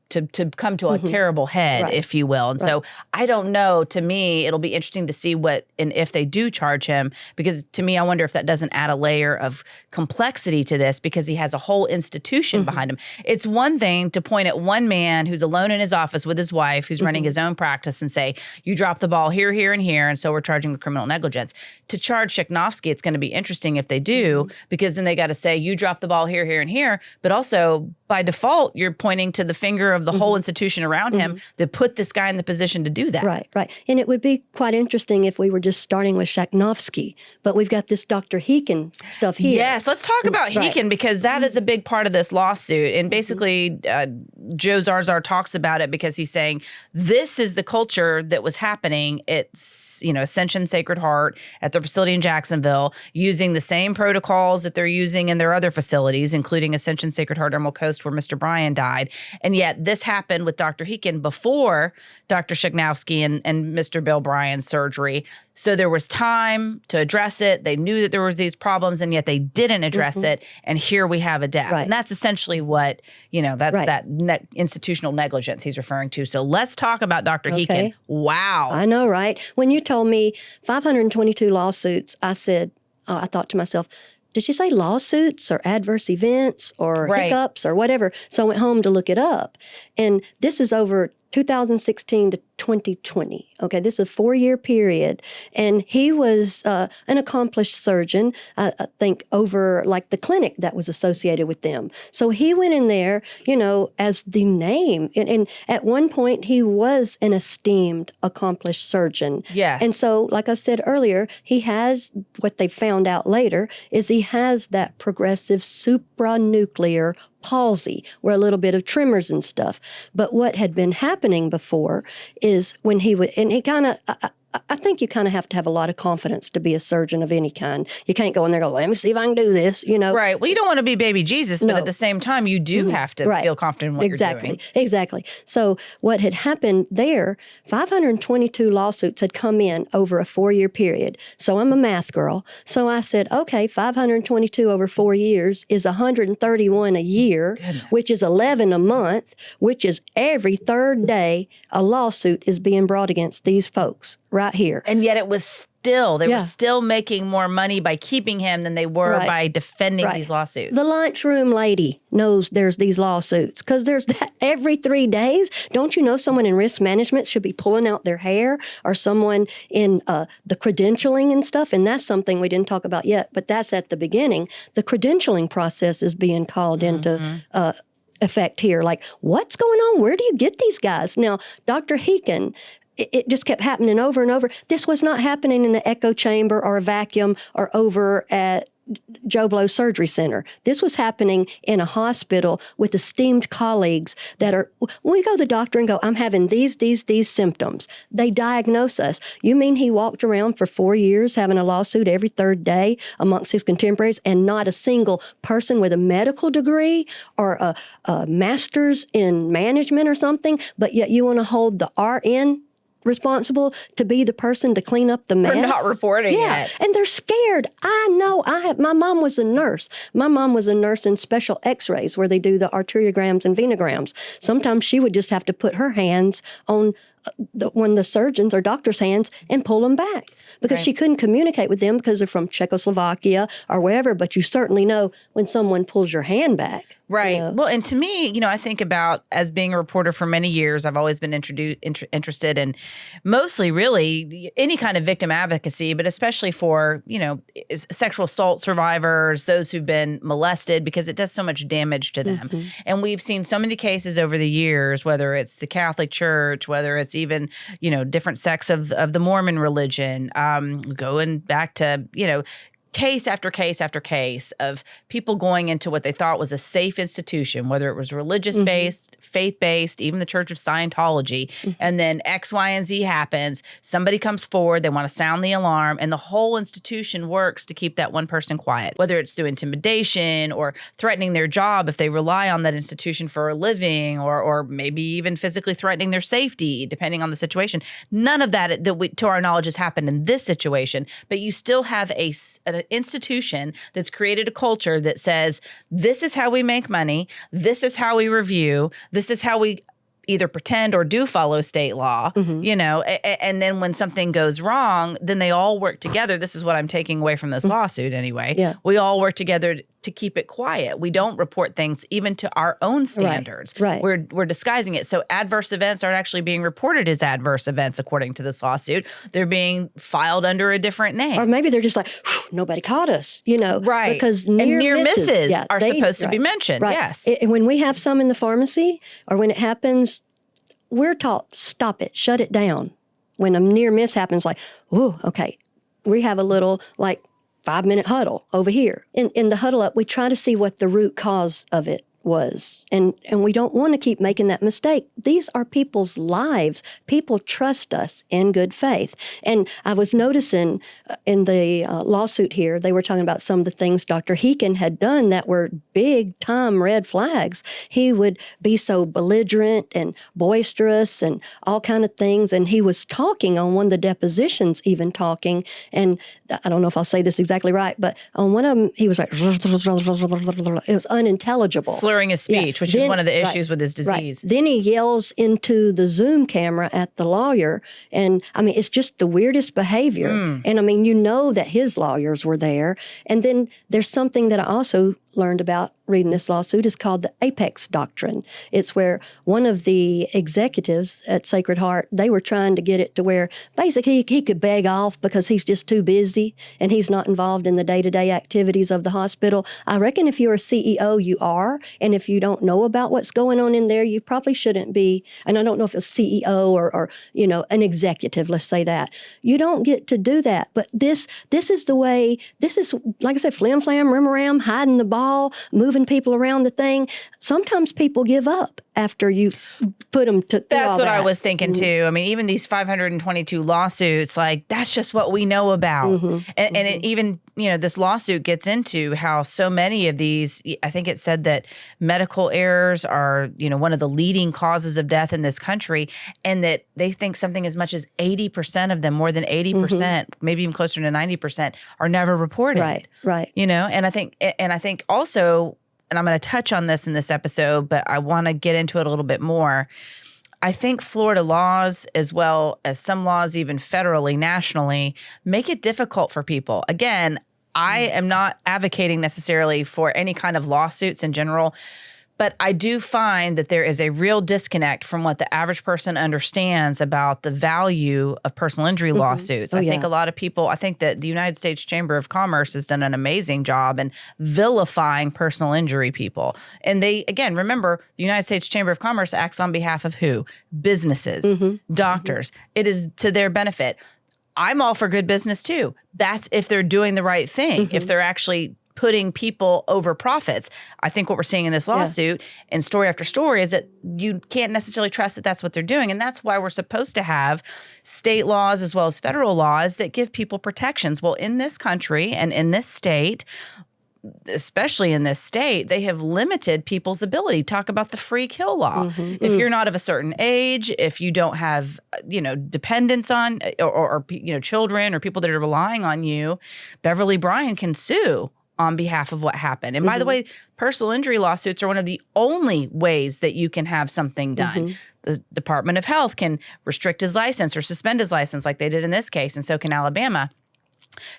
come to a terrible head, if you will. And so I don't know. To me, it'll be interesting to see what and if they do charge him, because to me, I wonder if that doesn't add a layer of complexity to this, because he has a whole institution behind him. It's one thing to point at one man who's alone in his office with his wife, who's running his own practice, and say, you dropped the ball here, here, and here, and so we're charging with criminal negligence. To charge Shaknovsky, it's going to be interesting if they do, because then they got to say, you dropped the ball here, here, and here, but also by default, you're pointing to the finger of the whole institution around him that put this guy in the position to do that. Right. And it would be quite interesting if we were just starting with Shaknovsky, but we've got this Dr. Heekin stuff here. Yes, let's talk about Heekin, because that is a big part of this lawsuit. And basically, Joe Zarzar talks about it because he's saying this is the culture that was happening. It's, Ascension Sacred Heart at the facility in Jacksonville, using the same protocols that they're using in their other facilities, including Ascension Sacred Heart Emerald Coast, where Mr. Bryan died. And yet this happened with Dr. Heekin before Dr. Shaknovsky and Mr. Bill Bryan's surgery. So there was time to address it. They knew that there were these problems, and yet they didn't address it. And here we have a death. And that's essentially what, that institutional negligence he's referring to. So let's talk about Dr. Heekin. Wow. I know, right? When you told me 522 lawsuits, I said, I thought to myself, did you say lawsuits or adverse events or hiccups or whatever? So I went home to look it up. And this is over 2016 to 2020. Okay, this is a 4-year period. And he was an accomplished surgeon, I think, over like the clinic that was associated with them. So he went in there, as the name. And at one point, he was an esteemed, accomplished surgeon. Yes. And so, like I said earlier, he has, what they found out later, is he has that progressive supranuclear palsy, where a little bit of tremors and stuff. But what had been happening before is when he would, and he kind of, I think you kind of have to have a lot of confidence to be a surgeon of any kind. You can't go in there and go, let me see if I can do this, Right. Well, you don't want to be baby Jesus, but at the same time, you do have to feel confident in what you're doing. Exactly. So what had happened there, 522 lawsuits had come in over a 4-year period. So I'm a math girl. So I said, okay, 522 over 4 years is 131 a year, which is 11 a month, which is every third day a lawsuit is being brought against these folks. Right here. And yet it was they were still making more money by keeping him than they were by defending these lawsuits. The lunchroom lady knows there's these lawsuits because there's that every 3 days. Don't you know someone in risk management should be pulling out their hair, or someone in the credentialing and stuff? And that's something we didn't talk about yet, but that's at the beginning. The credentialing process is being called into effect here. Like, what's going on? Where do you get these guys? Now, Dr. Heekin, it just kept happening over and over. This was not happening in an echo chamber or a vacuum or over at Joe Blow Surgery Center. This was happening in a hospital with esteemed colleagues that are, we go to the doctor and go, I'm having these symptoms. They diagnose us. You mean he walked around for 4 years having a lawsuit every third day amongst his contemporaries, and not a single person with a medical degree or a master's in management or something, but yet you want to hold the RN responsible to be the person to clean up the mess? For not reporting it. And they're scared. I know. My mom was a nurse. My mom was a nurse in special x-rays where they do the arteriograms and venograms. Sometimes she would just have to put her hands on one of the surgeons or doctor's hands and pull them back because she couldn't communicate with them because they're from Czechoslovakia or wherever. But you certainly know when someone pulls your hand back. Right. Well, and to me, I think about, as being a reporter for many years, I've always been interested in mostly really any kind of victim advocacy, but especially for, sexual assault survivors, those who've been molested, because it does so much damage to them. Mm-hmm. And we've seen so many cases over the years, whether it's the Catholic Church, whether it's even, different sects of the Mormon religion, going back to, case after case after case of people going into what they thought was a safe institution, whether it was religious-based, faith-based, even the Church of Scientology, and then X, Y, and Z happens. Somebody comes forward, they want to sound the alarm, and the whole institution works to keep that one person quiet, whether it's through intimidation or threatening their job if they rely on that institution for a living, or maybe even physically threatening their safety, depending on the situation. None of that, to our knowledge, has happened in this situation, but you still have an institution that's created a culture that says, this is how we make money, this is how we review, this is how we either pretend or do follow state law, and then when something goes wrong, then they all work together. This is what I'm taking away from this lawsuit anyway. Yeah. We all work together to keep it quiet. We don't report things even to our own standards. Right. We're disguising it. So adverse events aren't actually being reported as adverse events according to this lawsuit. They're being filed under a different name. Or maybe they're just like, nobody caught us, Right. Because near misses are supposed to be mentioned. Right. Yes. When we have some in the pharmacy or when it happens, we're taught, stop it, shut it down. When a near miss happens, like, oh, okay, we have a little 5-minute huddle over here. In the huddle up, we try to see what the root cause of it was. And we don't want to keep making that mistake. These are people's lives. People trust us in good faith. And I was noticing in the lawsuit here, they were talking about some of the things Dr. Heekin had done that were big time red flags. He would be so belligerent and boisterous and all kind of things. And he was talking on one of the depositions, even talking. And I don't know if I'll say this exactly right, but on one of them, he was like, it was unintelligible. Slurring his speech, which is one of the issues with his disease. Right. Then he yells into the Zoom camera at the lawyer. And it's just the weirdest behavior. And that his lawyers were there. And then there's something that I also learned about reading this lawsuit is called the Apex Doctrine. It's where one of the executives at Sacred Heart, they were trying to get it to where basically he could beg off because he's just too busy and he's not involved in the day-to-day activities of the hospital. I reckon if you're a CEO, you are. And if you don't know about what's going on in there, you probably shouldn't be. And I don't know if it's CEO or an executive, let's say that. You don't get to do that. But this is the way, this is, like I said, flim flam, rim ram, hiding the ball, moving people around the thing. Sometimes people give up after you put them to That's what I was thinking too. Even these 522 lawsuits, that's just what we know about. And it even, this lawsuit gets into how so many of these, I think it said that medical errors are, one of the leading causes of death in this country, and that they think something as much as 80% of them, more than 80%, maybe even closer to 90%, are never reported. Right. And I think also, and I'm going to touch on this in this episode, but I want to get into it a little bit more. I think Florida laws, as well as some laws even federally, nationally, make it difficult for people. Again, I am not advocating necessarily for any kind of lawsuits in general, but I do find that there is a real disconnect from what the average person understands about the value of personal injury lawsuits. I think a lot of people, I think that the United States Chamber of Commerce has done an amazing job in vilifying personal injury people. And they, again, remember, the United States Chamber of Commerce acts on behalf of who? Businesses, doctors. It is to their benefit. I'm all for good business too. That's if they're doing the right thing, if they're actually putting people over profits. I think what we're seeing in this lawsuit and story after story is that you can't necessarily trust that that's what they're doing. And that's why we're supposed to have state laws as well as federal laws that give people protections. Well, in this country and in this state, especially in this state, they have limited people's ability. Talk about the free kill law. If you're not of a certain age, if you don't have, dependents on or children or people that are relying on you, Beverly Bryan can sue on behalf of what happened. And by the way, personal injury lawsuits are one of the only ways that you can have something done. The Department of Health can restrict his license or suspend his license like they did in this case, and so can Alabama.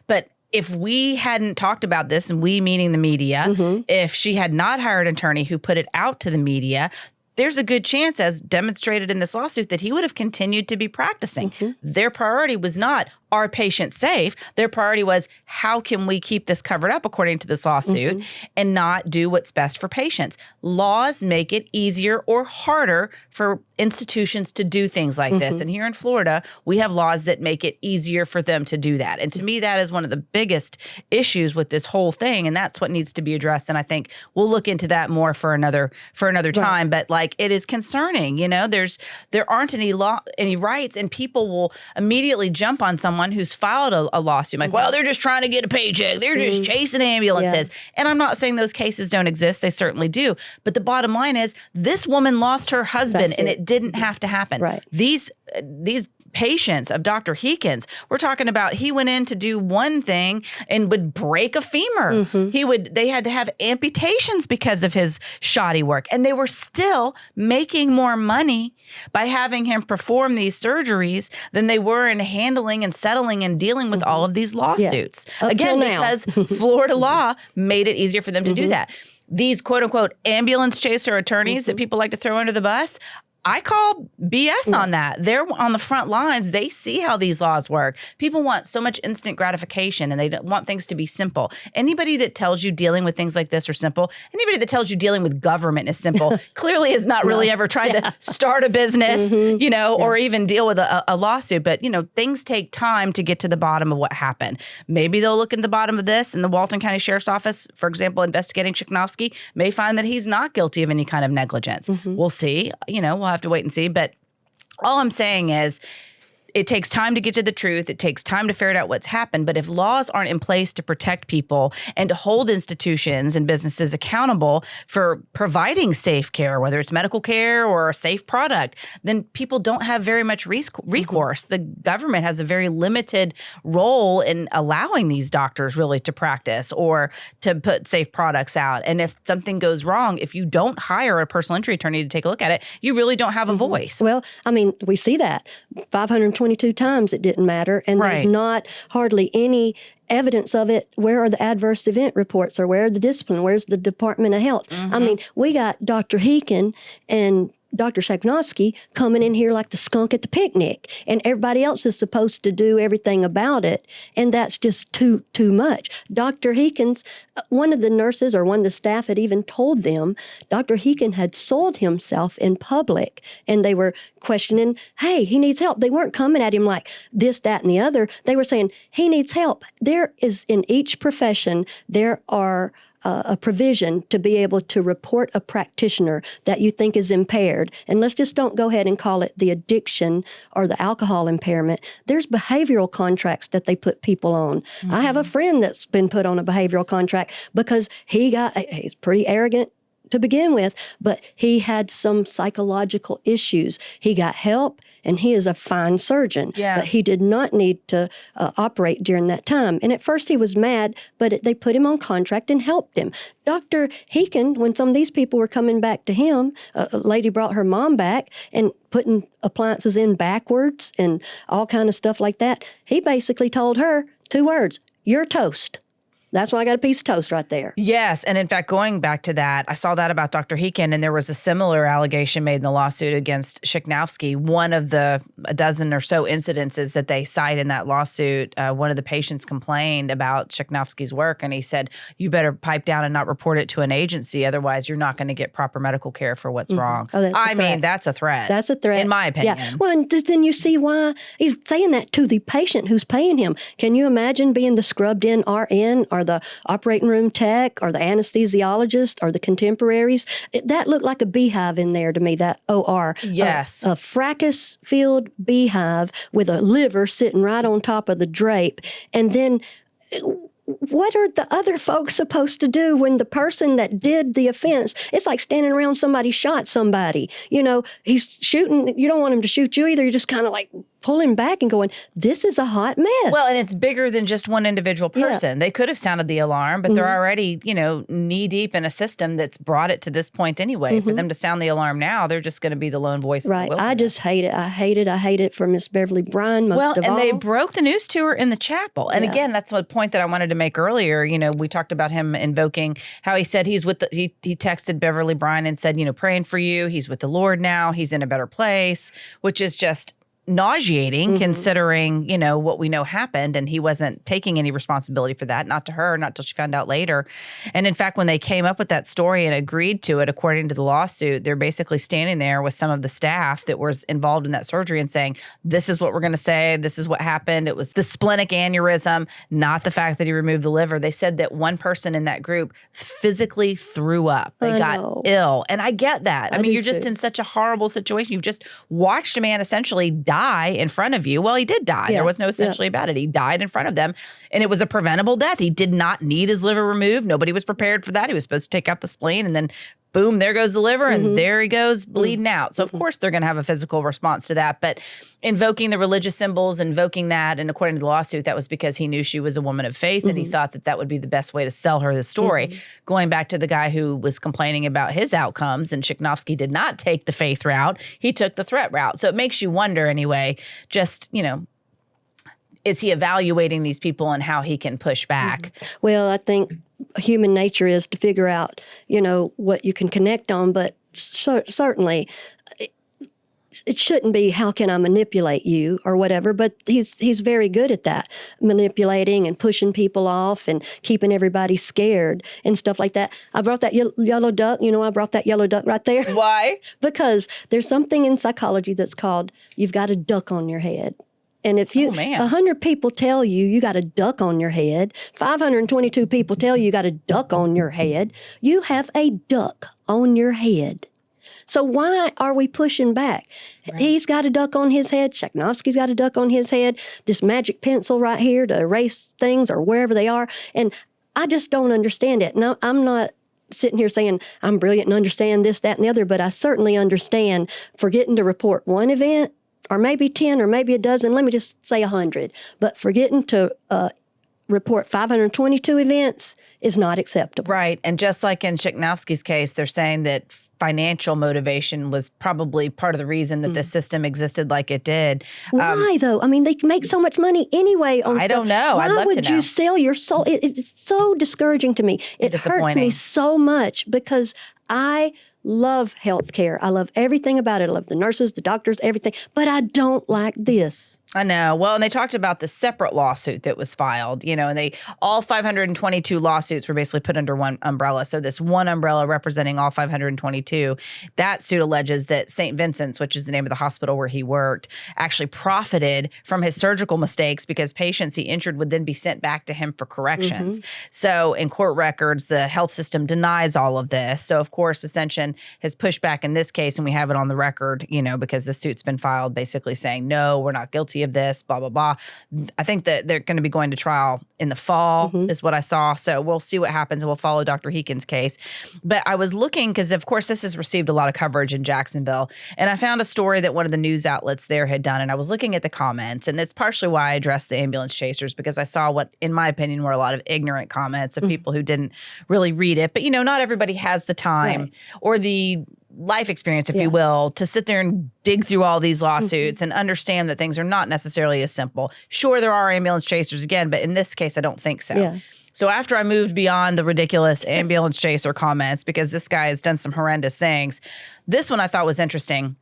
But if we hadn't talked about this, and we meaning the media, if she had not hired an attorney who put it out to the media, there's a good chance, as demonstrated in this lawsuit, that he would have continued to be practicing. Their priority was not, are patients safe? Their priority was, how can we keep this covered up according to this lawsuit and not do what's best for patients? Laws make it easier or harder for institutions to do things like this. And here in Florida, we have laws that make it easier for them to do that. And to me, that is one of the biggest issues with this whole thing. And that's what needs to be addressed. And I think we'll look into that more for another time. But like, it is concerning, there aren't any rights, and people will immediately jump on someone who's filed a lawsuit. Like, well, they're just trying to get a paycheck. They're just chasing ambulances. And I'm not saying those cases don't exist. They certainly do. But the bottom line is, this woman lost her husband, and it didn't have to happen. Right. These patients of Dr. Heekin's, we're talking about, he went in to do one thing and would break a femur. They had to have amputations because of his shoddy work. And they were still making more money by having him perform these surgeries than they were in handling and settling and dealing with all of these lawsuits. Again, because Florida law made it easier for them to do that. These quote unquote ambulance chaser attorneys that people like to throw under the bus, I call BS on that. They're on the front lines. They see how these laws work. People want so much instant gratification, and they don't want things to be simple. Anybody that tells you dealing with things like this are simple, anybody that tells you dealing with government is simple, clearly has not really ever tried to start a business, or even deal with a lawsuit. But, things take time to get to the bottom of what happened. Maybe they'll look at the bottom of this, and the Walton County Sheriff's Office, for example, investigating Shaknovsky, may find that he's not guilty of any kind of negligence. We'll see. We'll have to wait and see. But all I'm saying is, it takes time to get to the truth. It takes time to ferret out what's happened. But if laws aren't in place to protect people and to hold institutions and businesses accountable for providing safe care, whether it's medical care or a safe product, then people don't have very much recourse. The government has a very limited role in allowing these doctors really to practice or to put safe products out. And if something goes wrong, if you don't hire a personal injury attorney to take a look at it, you really don't have a voice. Well, I mean, we see that 522 times it didn't matter, and there's not hardly any evidence of it. Where are the adverse event reports, or where are the discipline? Where's the Department of Health? I mean, we got Dr. Heekin and Dr. Shaknovsky coming in here like the skunk at the picnic, and everybody else is supposed to do everything about it, and that's just too much. Dr. Heekin's, one of the nurses or one of the staff had even told them Dr. Heekin had sold himself in public, and they were questioning, hey, he needs help. They weren't coming at him like this, that, and the other. They were saying, he needs help. There is, in each profession, there are a provision to be able to report a practitioner that you think is impaired. And let's just don't go ahead and call it the addiction or the alcohol impairment. There's behavioral contracts that they put people on. I have a friend that's been put on a behavioral contract because he's pretty arrogant to begin with, but he had some psychological issues. He got help, and he is a fine surgeon, but he did not need to operate during that time. And at first he was mad, but they put him on contract and helped him. Dr. Heekin, when some of these people were coming back to him, a lady brought her mom back and putting appliances in backwards and all kind of stuff like that. He basically told her 2 words, "You're toast." That's why I got a piece of toast right there. Yes. And in fact, going back to that, I saw that about Dr. Heekin, and there was a similar allegation made in the lawsuit against Shaknovsky. One of a dozen or so incidences that they cite in that lawsuit, one of the patients complained about Shaknovsky's work, and he said, you better pipe down and not report it to an agency. Otherwise, you're not going to get proper medical care for what's wrong. Oh, I mean, that's a threat. That's a threat. In my opinion. Yeah. Well, and then you see why he's saying that to the patient who's paying him. Can you imagine being the scrubbed-in RN or the operating room tech or the anesthesiologist or the contemporaries? That looked like a beehive in there to me, that OR. Yes. A fracas-filled beehive with a liver sitting right on top of the drape. And then what are the other folks supposed to do when the person that did the offense, it's like standing around somebody shot somebody. You know, he's shooting, you don't want him to shoot you either. You're just kind of like pulling back and going, this is a hot mess. Well, and it's bigger than just one individual person. They could have sounded the alarm, but they're already, knee deep in a system that's brought it to this point anyway. For them to sound the alarm now, they're just going to be the lone voice. Right. I just hate it. I hate it for Miss Beverly Bryan most of all. And they broke the news to her in the chapel. And again, that's a point that I wanted to make earlier. We talked about him invoking how he said he's with he texted Beverly Bryan and said, praying for you. He's with the Lord now. He's in a better place, which is just nauseating considering, what we know happened, and he wasn't taking any responsibility for that, not to her, not till she found out later. And in fact, when they came up with that story and agreed to it, according to the lawsuit, they're basically standing there with some of the staff that was involved in that surgery and saying, this is what we're going to say. This is what happened. It was the splenic aneurysm, not the fact that he removed the liver. They said that one person in that group physically threw up. They got ill. And I get that. I mean, you're just in such a horrible situation. You've just watched a man essentially die in front of you. Well, he did die. There was no essentially about it. He died in front of them, and it was a preventable death. He did not need his liver removed. Nobody was prepared for that. He was supposed to take out the spleen, and then boom, there goes the liver, and there he goes bleeding out. So, of course, they're going to have a physical response to that. But invoking the religious symbols, invoking that, and according to the lawsuit, that was because he knew she was a woman of faith, and he thought that that would be the best way to sell her the story. Going back to the guy who was complaining about his outcomes, and Shaknovsky did not take the faith route. He took the threat route. So it makes you wonder anyway, just, is he evaluating these people and how he can push back? Well, I think human nature is to figure out, what you can connect on, but certainly it shouldn't be, how can I manipulate you or whatever, but he's very good at that, manipulating and pushing people off and keeping everybody scared and stuff like that. I brought that yellow duck, I brought that yellow duck right there. Why? Because there's something in psychology that's called, you've got a duck on your head. And if 100 people tell you got a duck on your head, 522 people tell you got a duck on your head, you have a duck on your head. So why are we pushing back? Right. He's got a duck on his head. Shaknovsky's got a duck on his head. This magic pencil right here to erase things or wherever they are. And I just don't understand it. Now, I'm not sitting here saying I'm brilliant and understand this, that, and the other, but I certainly understand forgetting to report one event, or maybe 10, or maybe a dozen, let me just say 100. But forgetting to report 522 events is not acceptable. Right. And just like in Shaknovsky's case, they're saying that financial motivation was probably part of the reason that the system existed like it did. Why, though? I mean, they make so much money anyway on I don't know. Why I'd love to know. would you sell your soul? It's so discouraging to me. It hurts me so much because I love healthcare. I love everything about it. I love the nurses, the doctors, everything. But I don't like this. I know. Well, and they talked about the separate lawsuit that was filed, and all 522 lawsuits were basically put under one umbrella. So this one umbrella representing all 522, that suit alleges that St. Vincent's, which is the name of the hospital where he worked, actually profited from his surgical mistakes because patients he injured would then be sent back to him for corrections. So in court records, the health system denies all of this. So of course, Ascension has pushed back in this case, and we have it on the record, because the suit's been filed basically saying, no, we're not guilty of this, blah, blah, blah. I think that they're going to be going to trial in the fall is what I saw. So we'll see what happens, and we'll follow Dr. Heekin's case. But I was looking because, of course, this has received a lot of coverage in Jacksonville. And I found a story that one of the news outlets there had done. And I was looking at the comments. And it's partially why I addressed the ambulance chasers, because I saw what, in my opinion, were a lot of ignorant comments of people who didn't really read it. But, not everybody has the time or the life experience, if you will, to sit there and dig through all these lawsuits and understand that things are not necessarily as simple. Sure, there are ambulance chasers again, but in this case, I don't think so. Yeah. So after I moved beyond the ridiculous ambulance chaser comments, because this guy has done some horrendous things, this one I thought was interesting.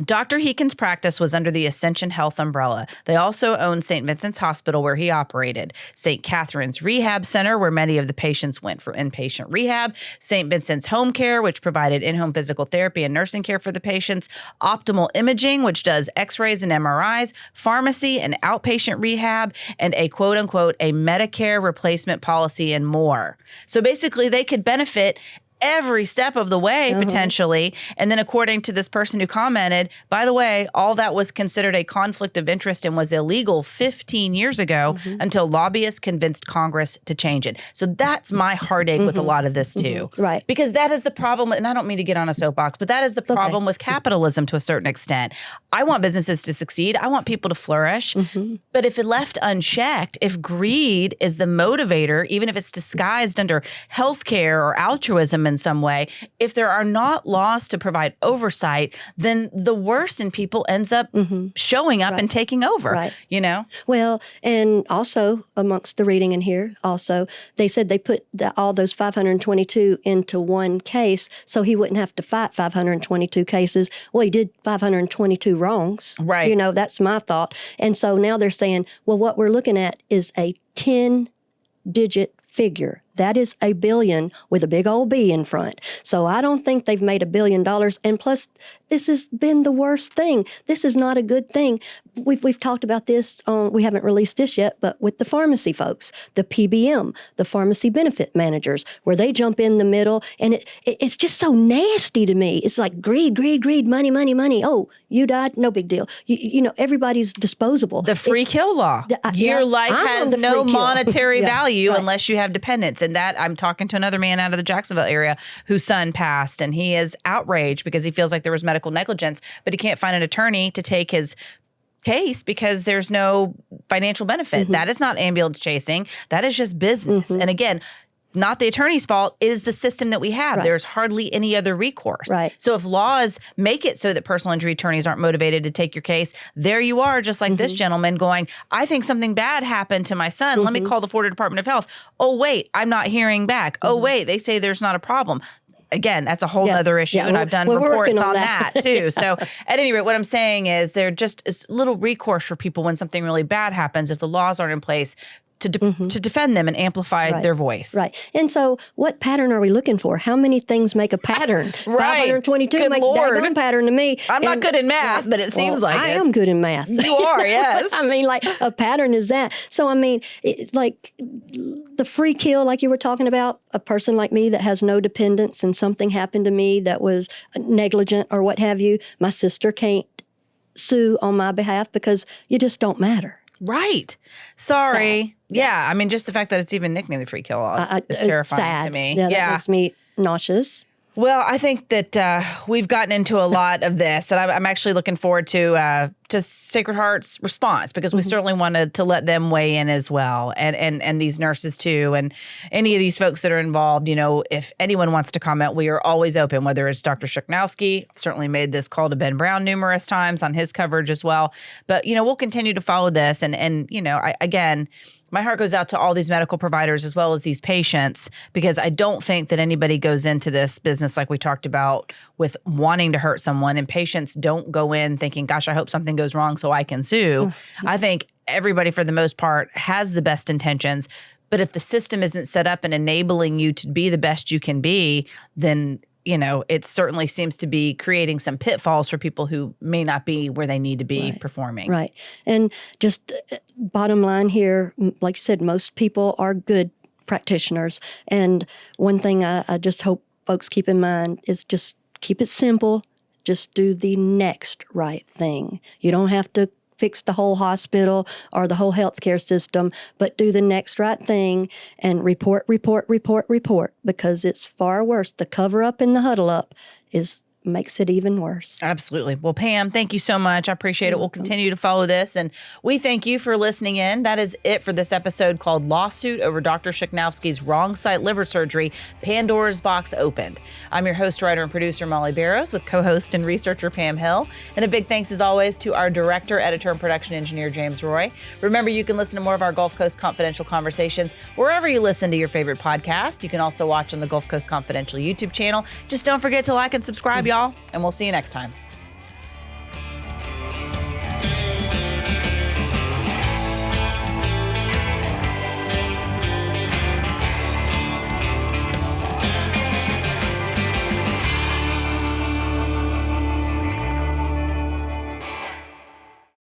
Dr. Heekin's practice was under the Ascension Health umbrella. They also owned St. Vincent's Hospital, where he operated, St. Catherine's Rehab Center, where many of the patients went for inpatient rehab, St. Vincent's Home Care, which provided in-home physical therapy and nursing care for the patients, Optimal Imaging, which does x-rays and MRIs, pharmacy and outpatient rehab, and a quote-unquote, a Medicare replacement policy and more. So basically, they could benefit every step of the way, potentially. And then according to this person who commented, by the way, all that was considered a conflict of interest and was illegal 15 years ago until lobbyists convinced Congress to change it. So that's my heartache with a lot of this too. Right. Because that is the problem, and I don't mean to get on a soapbox, but that is the problem with capitalism to a certain extent. I want businesses to succeed. I want people to flourish. But if it left unchecked, if greed is the motivator, even if it's disguised under healthcare or altruism in some way, if there are not laws to provide oversight, then the worst in people ends up showing up and taking over, you know? Well, and also amongst the reading in here, also, they said they put all those 522 into one case so he wouldn't have to fight 522 cases. Well, he did 522 wrongs. Right. You know, that's my thought. And so now they're saying, well, what we're looking at is a 10-digit figure. That is a billion with a big old B in front. So I don't think they've made $1 billion. And plus, this has been the worst thing. This is not a good thing. We've talked about this on, we haven't released this yet, but with the pharmacy folks, the PBM, the pharmacy benefit managers, where they jump in the middle, and it's just so nasty to me. It's like greed, money, money, money. Oh, you died, no big deal. You know, everybody's disposable. The free kill law. Your life has no monetary value unless you have dependents. And that, I'm talking to another man out of the Jacksonville area whose son passed, and he is outraged because he feels like there was medical negligence, but he can't find an attorney to take his case because there's no financial benefit. That is not ambulance chasing. That is just business. And again, not the attorney's fault. It is the system that we have. There's hardly any other recourse. So if laws make it so that personal injury attorneys aren't motivated to take your case, there you are, just like this gentleman going, I think something bad happened to my son. Let me call the Florida Department of Health. Oh, wait, I'm not hearing back. Oh, wait, they say there's not a problem. Again, that's a whole other issue, and I've done reports on that too. So at any rate, what I'm saying is there just is little recourse for people when something really bad happens if the laws aren't in place to defend them and amplify their voice. And so what pattern are we looking for? How many things make a pattern? 522 Good makes Lord. a pattern to me. I'm not good in math, but it seems like I am good in math. You are, yes. I mean, like, a pattern is that. So, I mean, like the free kill, like you were talking about, a person like me that has no dependents and something happened to me that was negligent or what have you, my sister can't sue on my behalf because you just don't matter. Right. Sorry. Yeah. I mean, just the fact that it's even nicknamed the free kill law is terrifying to me. Yeah, that makes me nauseous. Well, I think that we've gotten into a lot of this, and I'm actually looking forward to Sacred Heart's response, because we certainly wanted to let them weigh in as well, and these nurses too, and any of these folks that are involved. You know, if anyone wants to comment, we are always open, whether it's Dr. Shaknovsky, certainly made this call to Ben Brown numerous times on his coverage as well. But, you know, we'll continue to follow this, and you know, again, my heart goes out to all these medical providers as well as these patients, because I don't think that anybody goes into this business like we talked about with wanting to hurt someone, and patients don't go in thinking, gosh, I hope something goes wrong so I can sue. I think everybody, for the most part, has the best intentions. But if the system isn't set up and enabling you to be the best you can be, then you know, it certainly seems to be creating some pitfalls for people who may not be where they need to be performing. Right. And just bottom line here, like you said, most people are good practitioners. And one thing I just hope folks keep in mind is just keep it simple. Just do the next right thing. You don't have to fix the whole hospital or the whole healthcare system, but do the next right thing and report, because it's far worse. The cover up and the huddle up makes it even worse. Absolutely. Well, Pam, thank you so much. I appreciate it. We'll continue to follow this, and we thank you for listening in. That is it for this episode called Lawsuit Over Dr. Shaknovsky's Wrong Site Liver Surgery, Pandora's Box Opened. I'm your host, writer, and producer, Molly Barrows, with co-host and researcher Pam Hill. And a big thanks, as always, to our director, editor, and production engineer, James Roy. Remember, you can listen to more of our Gulf Coast Confidential conversations wherever you listen to your favorite podcast. You can also watch on the Gulf Coast Confidential YouTube channel. Just don't forget to like and subscribe, y'all, and we'll see you next time.